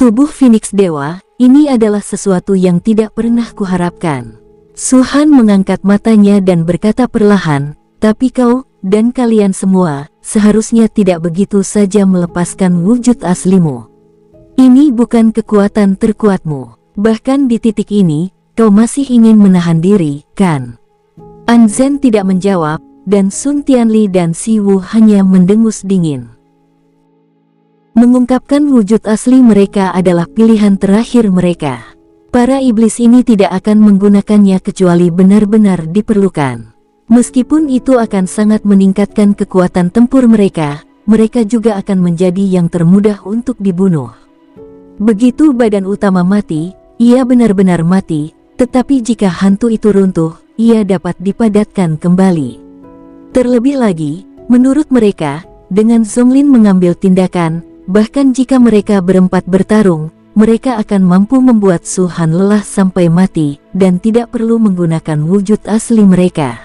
Tubuh Phoenix Dewa, ini adalah sesuatu yang tidak pernah kuharapkan. Su Han mengangkat matanya dan berkata perlahan, tapi kau, dan kalian semua, seharusnya tidak begitu saja melepaskan wujud aslimu. Ini bukan kekuatan terkuatmu. Bahkan di titik ini, kau masih ingin menahan diri, kan? Anzen tidak menjawab, dan Sun Tianli dan Siwu hanya mendengus dingin. Mengungkapkan wujud asli mereka adalah pilihan terakhir mereka. Para iblis ini tidak akan menggunakannya kecuali benar-benar diperlukan. Meskipun itu akan sangat meningkatkan kekuatan tempur mereka, mereka juga akan menjadi yang termudah untuk dibunuh. Begitu badan utama mati, ia benar-benar mati, tetapi jika hantu itu runtuh, ia dapat dipadatkan kembali. Terlebih lagi, menurut mereka, dengan Zonglin mengambil tindakan, bahkan jika mereka berempat bertarung, mereka akan mampu membuat Su Han lelah sampai mati, dan tidak perlu menggunakan wujud asli mereka.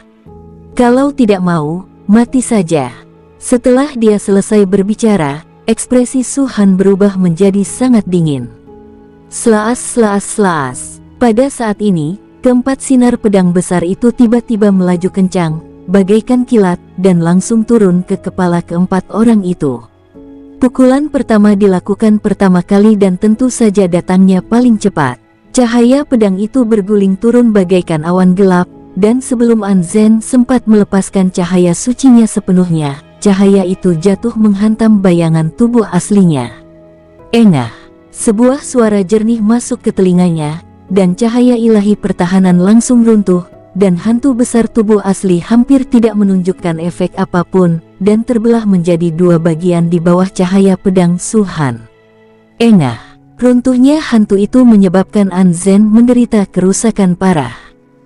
Kalau tidak mau, mati saja. Setelah dia selesai berbicara, ekspresi Su Han berubah menjadi sangat dingin. Slaas. Pada saat ini, keempat sinar pedang besar itu tiba-tiba melaju kencang, bagaikan kilat, dan langsung turun ke kepala keempat orang itu. Pukulan pertama dilakukan pertama kali dan tentu saja datangnya paling cepat. Cahaya pedang itu berguling turun bagaikan awan gelap, dan sebelum Anzen sempat melepaskan cahaya sucinya sepenuhnya, cahaya itu jatuh menghantam bayangan tubuh aslinya. Engah, sebuah suara jernih masuk ke telinganya, dan cahaya ilahi pertahanan langsung runtuh, dan hantu besar tubuh asli hampir tidak menunjukkan efek apapun, dan terbelah menjadi dua bagian di bawah cahaya pedang Su Han. Engah, runtuhnya hantu itu menyebabkan Anzen menderita kerusakan parah.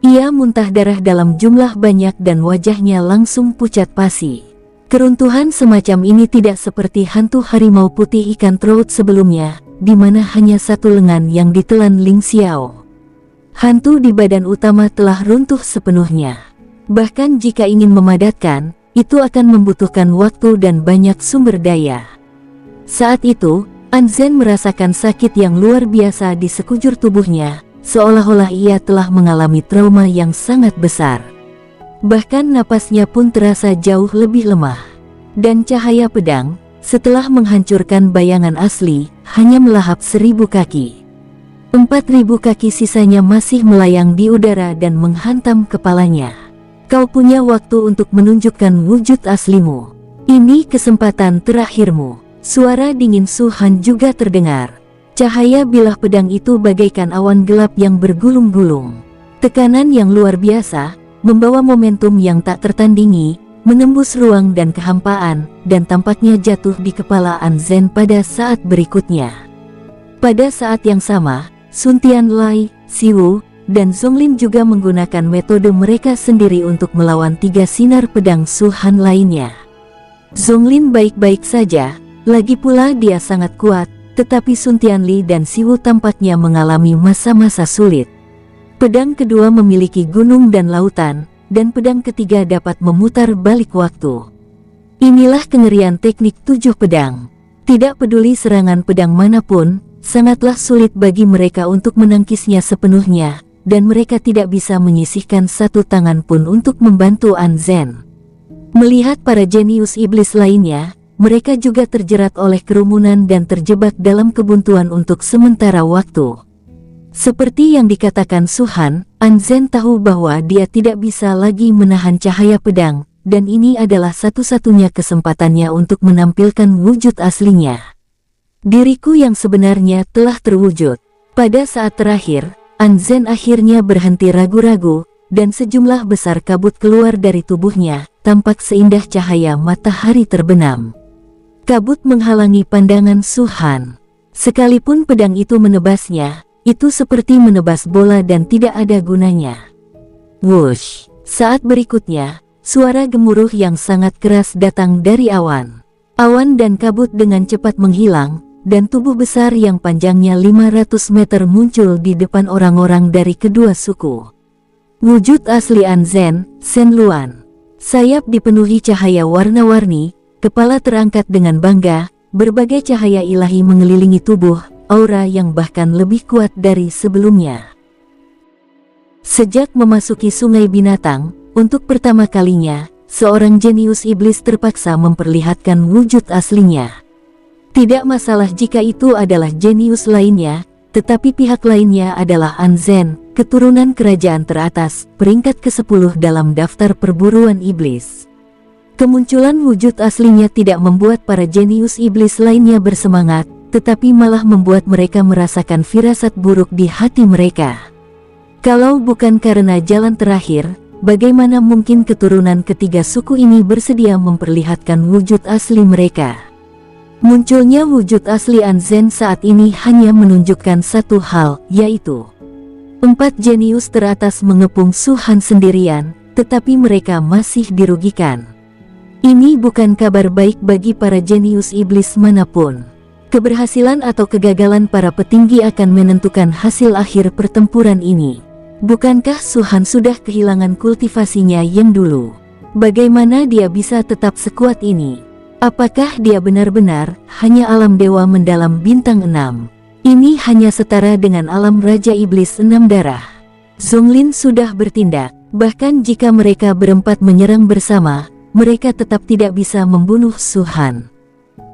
Ia muntah darah dalam jumlah banyak dan wajahnya langsung pucat pasi. Keruntuhan semacam ini tidak seperti hantu harimau putih ikan trout sebelumnya, di mana hanya satu lengan yang ditelan Ling Xiao. Hantu di badan utama telah runtuh sepenuhnya. Bahkan jika ingin memadatkan, itu akan membutuhkan waktu dan banyak sumber daya. Saat itu, Anzen merasakan sakit yang luar biasa di sekujur tubuhnya, seolah-olah ia telah mengalami trauma yang sangat besar. Bahkan napasnya pun terasa jauh lebih lemah. Dan cahaya pedang, setelah menghancurkan bayangan asli, hanya melahap 1000 kaki. 4000 kaki sisanya masih melayang di udara dan menghantam kepalanya. Kau punya waktu untuk menunjukkan wujud aslimu. Ini kesempatan terakhirmu. Suara dingin Su Han juga terdengar. Cahaya bilah pedang itu bagaikan awan gelap yang bergulung-gulung. Tekanan yang luar biasa, membawa momentum yang tak tertandingi, menembus ruang dan kehampaan, dan tampaknya jatuh di kepala Anzen pada saat berikutnya. Pada saat yang sama, Sun Tianli, Siwu, dan Zonglin juga menggunakan metode mereka sendiri untuk melawan 3 sinar pedang Su Han lainnya. Zonglin baik-baik saja, lagi pula dia sangat kuat, tetapi Sun Tianli dan Siwu tampaknya mengalami masa-masa sulit. Pedang kedua memiliki gunung dan lautan, dan pedang ketiga dapat memutar balik waktu. Inilah kengerian teknik 7 pedang. Tidak peduli serangan pedang manapun, sangatlah sulit bagi mereka untuk menangkisnya sepenuhnya, dan mereka tidak bisa menyisihkan satu tangan pun untuk membantu Anzen. Melihat para jenius iblis lainnya, mereka juga terjerat oleh kerumunan dan terjebak dalam kebuntuan untuk sementara waktu. Seperti yang dikatakan Suhan, Anzen tahu bahwa dia tidak bisa lagi menahan cahaya pedang, dan ini adalah satu-satunya kesempatannya untuk menampilkan wujud aslinya. Diriku yang sebenarnya telah terwujud. Pada saat terakhir, Anzen akhirnya berhenti ragu-ragu, dan sejumlah besar kabut keluar dari tubuhnya, tampak seindah cahaya matahari terbenam. Kabut menghalangi pandangan Suhan. Sekalipun pedang itu menebasnya, itu seperti menebas bola dan tidak ada gunanya. Wush! Saat berikutnya, suara gemuruh yang sangat keras datang dari awan. Awan dan kabut dengan cepat menghilang, dan tubuh besar yang panjangnya 500 meter muncul di depan orang-orang dari kedua suku. Wujud asli Anzen, Shenluan. Sayap dipenuhi cahaya warna-warni, kepala terangkat dengan bangga, berbagai cahaya ilahi mengelilingi tubuh, aura yang bahkan lebih kuat dari sebelumnya. Sejak memasuki sungai binatang, untuk pertama kalinya, seorang jenius iblis terpaksa memperlihatkan wujud aslinya. Tidak masalah jika itu adalah jenius lainnya, tetapi pihak lainnya adalah Anzen, keturunan kerajaan teratas, peringkat ke-10 dalam daftar perburuan iblis. Kemunculan wujud aslinya tidak membuat para jenius iblis lainnya bersemangat, tetapi malah membuat mereka merasakan firasat buruk di hati mereka. Kalau bukan karena jalan terakhir, bagaimana mungkin keturunan ketiga suku ini bersedia memperlihatkan wujud asli mereka? Munculnya wujud asli Anzen saat ini hanya menunjukkan satu hal, yaitu 4 jenius teratas mengepung Suhan sendirian, tetapi mereka masih dirugikan. Ini bukan kabar baik bagi para jenius iblis manapun. Keberhasilan atau kegagalan para petinggi akan menentukan hasil akhir pertempuran ini. Bukankah Suhan sudah kehilangan kultivasinya yang dulu? Bagaimana dia bisa tetap sekuat ini? Apakah dia benar-benar hanya alam dewa mendalam bintang 6? Ini hanya setara dengan alam Raja Iblis 6 darah. Zonglin sudah bertindak, bahkan jika mereka berempat menyerang bersama, mereka tetap tidak bisa membunuh Suhan.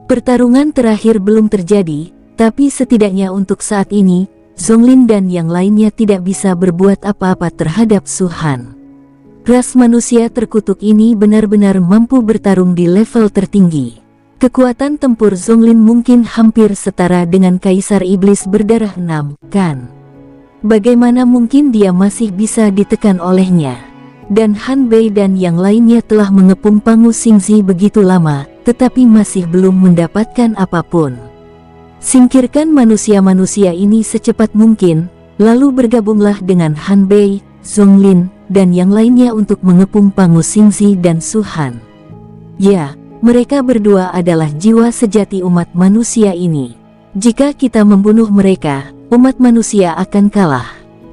Pertarungan terakhir belum terjadi, tapi setidaknya untuk saat ini, Zonglin dan yang lainnya tidak bisa berbuat apa-apa terhadap Suhan. Ras manusia terkutuk ini benar-benar mampu bertarung di level tertinggi. Kekuatan tempur Zonglin mungkin hampir setara dengan Kaisar Iblis berdarah 6, kan? Bagaimana mungkin dia masih bisa ditekan olehnya? Dan Han Bei dan yang lainnya telah mengepung Pangu Xingzi begitu lama, tetapi masih belum mendapatkan apapun. Singkirkan manusia-manusia ini secepat mungkin, lalu bergabunglah dengan Han Bei, Zonglin, dan yang lainnya untuk mengepung Pangu Xingzi dan Suhan. Ya, mereka berdua adalah jiwa sejati umat manusia ini. Jika kita membunuh mereka, umat manusia akan kalah.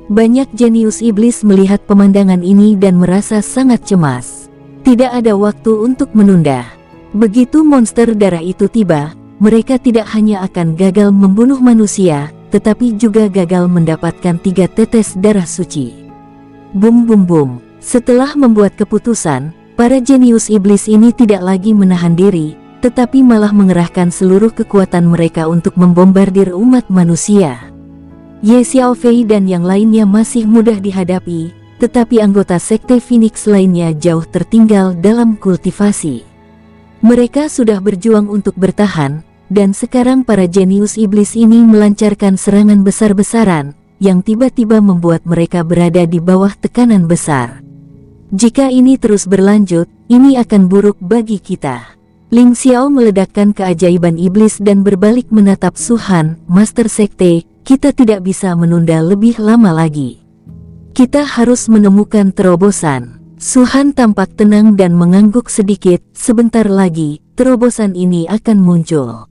Banyak jenius iblis melihat pemandangan ini dan merasa sangat cemas. Tidak ada waktu untuk menunda. Begitu monster darah itu tiba, mereka tidak hanya akan gagal membunuh manusia, tetapi juga gagal mendapatkan 3 tetes darah suci. Bum bum bum. Setelah membuat keputusan, para jenius iblis ini tidak lagi menahan diri, tetapi malah mengerahkan seluruh kekuatan mereka untuk membombardir umat manusia. Ye Xiaofei dan yang lainnya masih mudah dihadapi, tetapi anggota sekte Phoenix lainnya jauh tertinggal dalam kultivasi. Mereka sudah berjuang untuk bertahan, dan sekarang para jenius iblis ini melancarkan serangan besar-besaran, yang tiba-tiba membuat mereka berada di bawah tekanan besar. Jika ini terus berlanjut, ini akan buruk bagi kita. Ling Xiao meledakkan keajaiban iblis dan berbalik menatap Suhan, Master Sekte. Kita tidak bisa menunda lebih lama lagi. Kita harus menemukan terobosan. Suhan tampak tenang dan mengangguk sedikit. Sebentar lagi, terobosan ini akan muncul.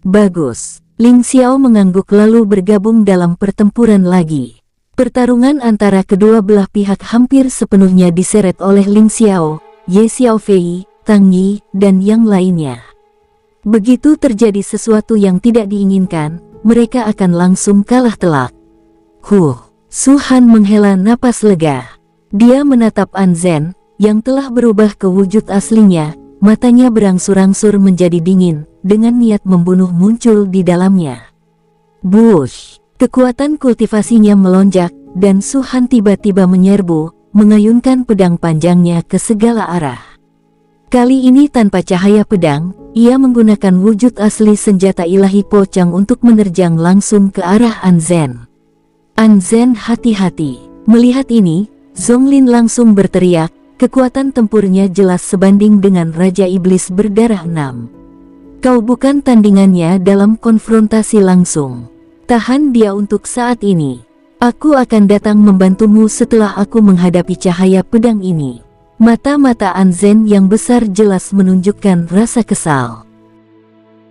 Bagus. Ling Xiao mengangguk lalu bergabung dalam pertempuran lagi. Pertarungan antara kedua belah pihak hampir sepenuhnya diseret oleh Ling Xiao, Ye Xiaofei, Tang Yi, dan yang lainnya. Begitu terjadi sesuatu yang tidak diinginkan, mereka akan langsung kalah telak. Su Han menghela napas lega. Dia menatap An Zhen, yang telah berubah ke wujud aslinya, matanya berangsur-angsur menjadi dingin, dengan niat membunuh muncul di dalamnya. Bush! Kekuatan kultivasinya melonjak, dan Su Han tiba-tiba menyerbu, mengayunkan pedang panjangnya ke segala arah. Kali ini tanpa cahaya pedang, ia menggunakan wujud asli senjata ilahi pocong untuk menerjang langsung ke arah An Zhen. An Zhen hati-hati. Melihat ini, Zonglin langsung berteriak, kekuatan tempurnya jelas sebanding dengan Raja Iblis berdarah 6. Kau bukan tandingannya dalam konfrontasi langsung. Tahan dia untuk saat ini. Aku akan datang membantumu setelah aku menghadapi cahaya pedang ini. Mata-mata An Zhen yang besar jelas menunjukkan rasa kesal.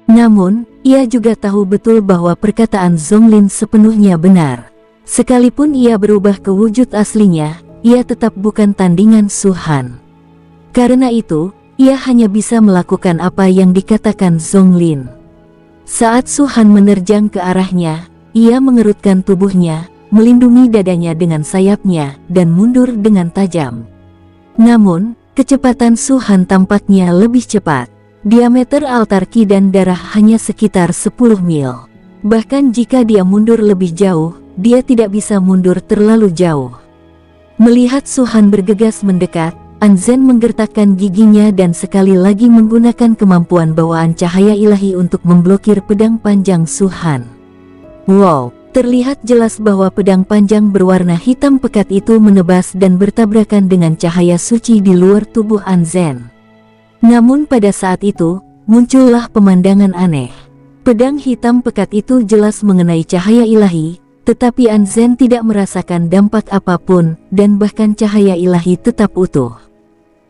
Namun, ia juga tahu betul bahwa perkataan Zonglin sepenuhnya benar. Sekalipun ia berubah ke wujud aslinya, ia tetap bukan tandingan Su Han. Karena itu, ia hanya bisa melakukan apa yang dikatakan Zonglin. Saat Su Han menerjang ke arahnya, ia mengerutkan tubuhnya, melindungi dadanya dengan sayapnya, dan mundur dengan tajam. Namun, kecepatan Su Han tampaknya lebih cepat. Diameter altar ki dan darah hanya sekitar 10 mil. Bahkan jika dia mundur lebih jauh, dia tidak bisa mundur terlalu jauh. Melihat Su Han bergegas mendekat, An Zhen menggertakkan giginya dan sekali lagi menggunakan kemampuan bawaan cahaya ilahi untuk memblokir pedang panjang Su Han. Wow, terlihat jelas bahwa pedang panjang berwarna hitam pekat itu menebas dan bertabrakan dengan cahaya suci di luar tubuh An Zhen. Namun pada saat itu, muncullah pemandangan aneh. Pedang hitam pekat itu jelas mengenai cahaya ilahi, tetapi An Zhen tidak merasakan dampak apapun, dan bahkan cahaya ilahi tetap utuh.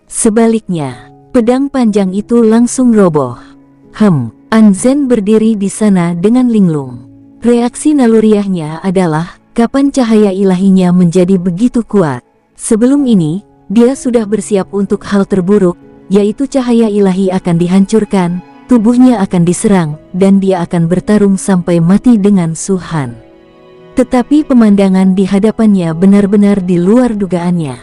Sebaliknya, pedang panjang itu langsung roboh. An Zhen berdiri di sana dengan linglung. Reaksi naluriahnya adalah, kapan cahaya ilahinya menjadi begitu kuat? Sebelum ini, dia sudah bersiap untuk hal terburuk, yaitu cahaya ilahi akan dihancurkan, tubuhnya akan diserang, dan dia akan bertarung sampai mati dengan Su Han. Tetapi pemandangan di hadapannya benar-benar di luar dugaannya.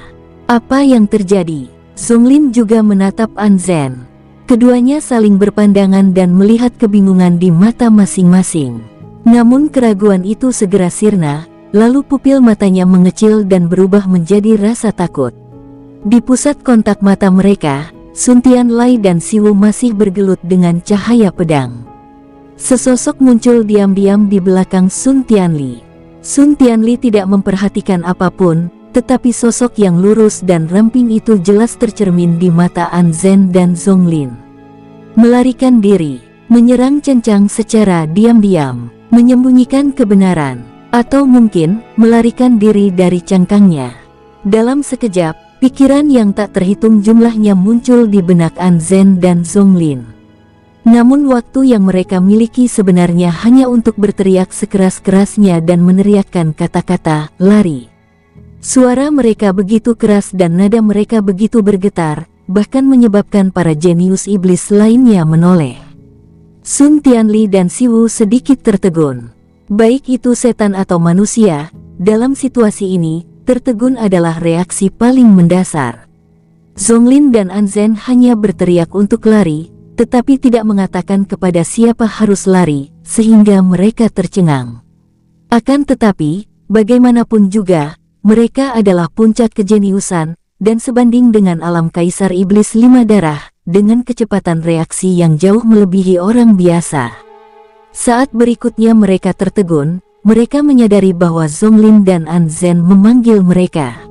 Apa yang terjadi? Zonglin juga menatap An Zhen. Keduanya saling berpandangan dan melihat kebingungan di mata masing-masing. Namun keraguan itu segera sirna, lalu pupil matanya mengecil dan berubah menjadi rasa takut. Di pusat kontak mata mereka, Sun Tianlai dan Siwu masih bergelut dengan cahaya pedang. Sesosok muncul diam-diam di belakang Sun Tianli. Sun Tianli tidak memperhatikan apapun, tetapi sosok yang lurus dan ramping itu jelas tercermin di mata An Zhen dan Zonglin. Melarikan diri, menyerang Cencang secara diam-diam, menyembunyikan kebenaran, atau mungkin melarikan diri dari cangkangnya. Dalam sekejap, pikiran yang tak terhitung jumlahnya muncul di benak An Zhen dan Zonglin. Namun waktu yang mereka miliki sebenarnya hanya untuk berteriak sekeras-kerasnya dan meneriakkan kata-kata, lari. Suara mereka begitu keras dan nada mereka begitu bergetar, bahkan menyebabkan para jenius iblis lainnya menoleh. Sun Tianli dan Siwu sedikit tertegun. Baik itu setan atau manusia, dalam situasi ini, tertegun adalah reaksi paling mendasar. Zonglin dan An Zhen hanya berteriak untuk lari, tetapi tidak mengatakan kepada siapa harus lari, sehingga mereka tercengang. Akan tetapi, bagaimanapun juga, mereka adalah puncak kejeniusan, dan sebanding dengan alam kaisar iblis 5 darah, dengan kecepatan reaksi yang jauh melebihi orang biasa. Saat berikutnya mereka tertegun, mereka menyadari bahwa Zonglin dan An Zhen memanggil mereka.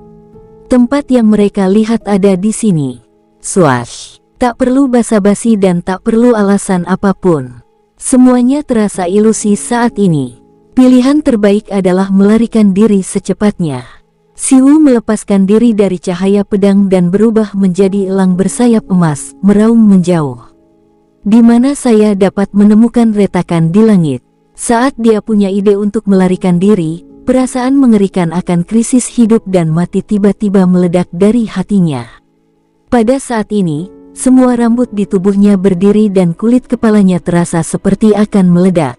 Tempat yang mereka lihat ada di sini. Swash! Tak perlu basa-basi dan tak perlu alasan apapun. Semuanya terasa ilusi saat ini. Pilihan terbaik adalah melarikan diri secepatnya. Siwu melepaskan diri dari cahaya pedang dan berubah menjadi elang bersayap emas, meraung menjauh. Di mana saya dapat menemukan retakan di langit? Saat dia punya ide untuk melarikan diri, Perasaan mengerikan akan krisis hidup dan mati tiba-tiba meledak dari hatinya. Pada saat ini, semua rambut di tubuhnya berdiri dan kulit kepalanya terasa seperti akan meledak.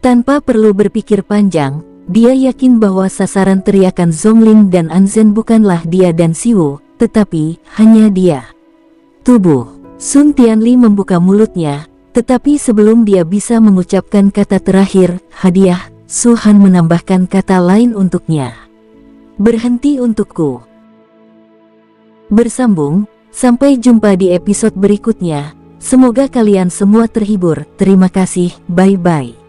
Tanpa perlu berpikir panjang, dia yakin bahwa sasaran teriakan Zhongling dan Anzhen bukanlah dia dan Siwu, tetapi hanya dia. Tubuh Sun Tianli membuka mulutnya, tetapi sebelum dia bisa mengucapkan kata terakhir, hadiah, Su Han menambahkan kata lain untuknya. Berhenti untukku. Bersambung, sampai jumpa di episode berikutnya. Semoga kalian semua terhibur. Terima kasih, bye-bye.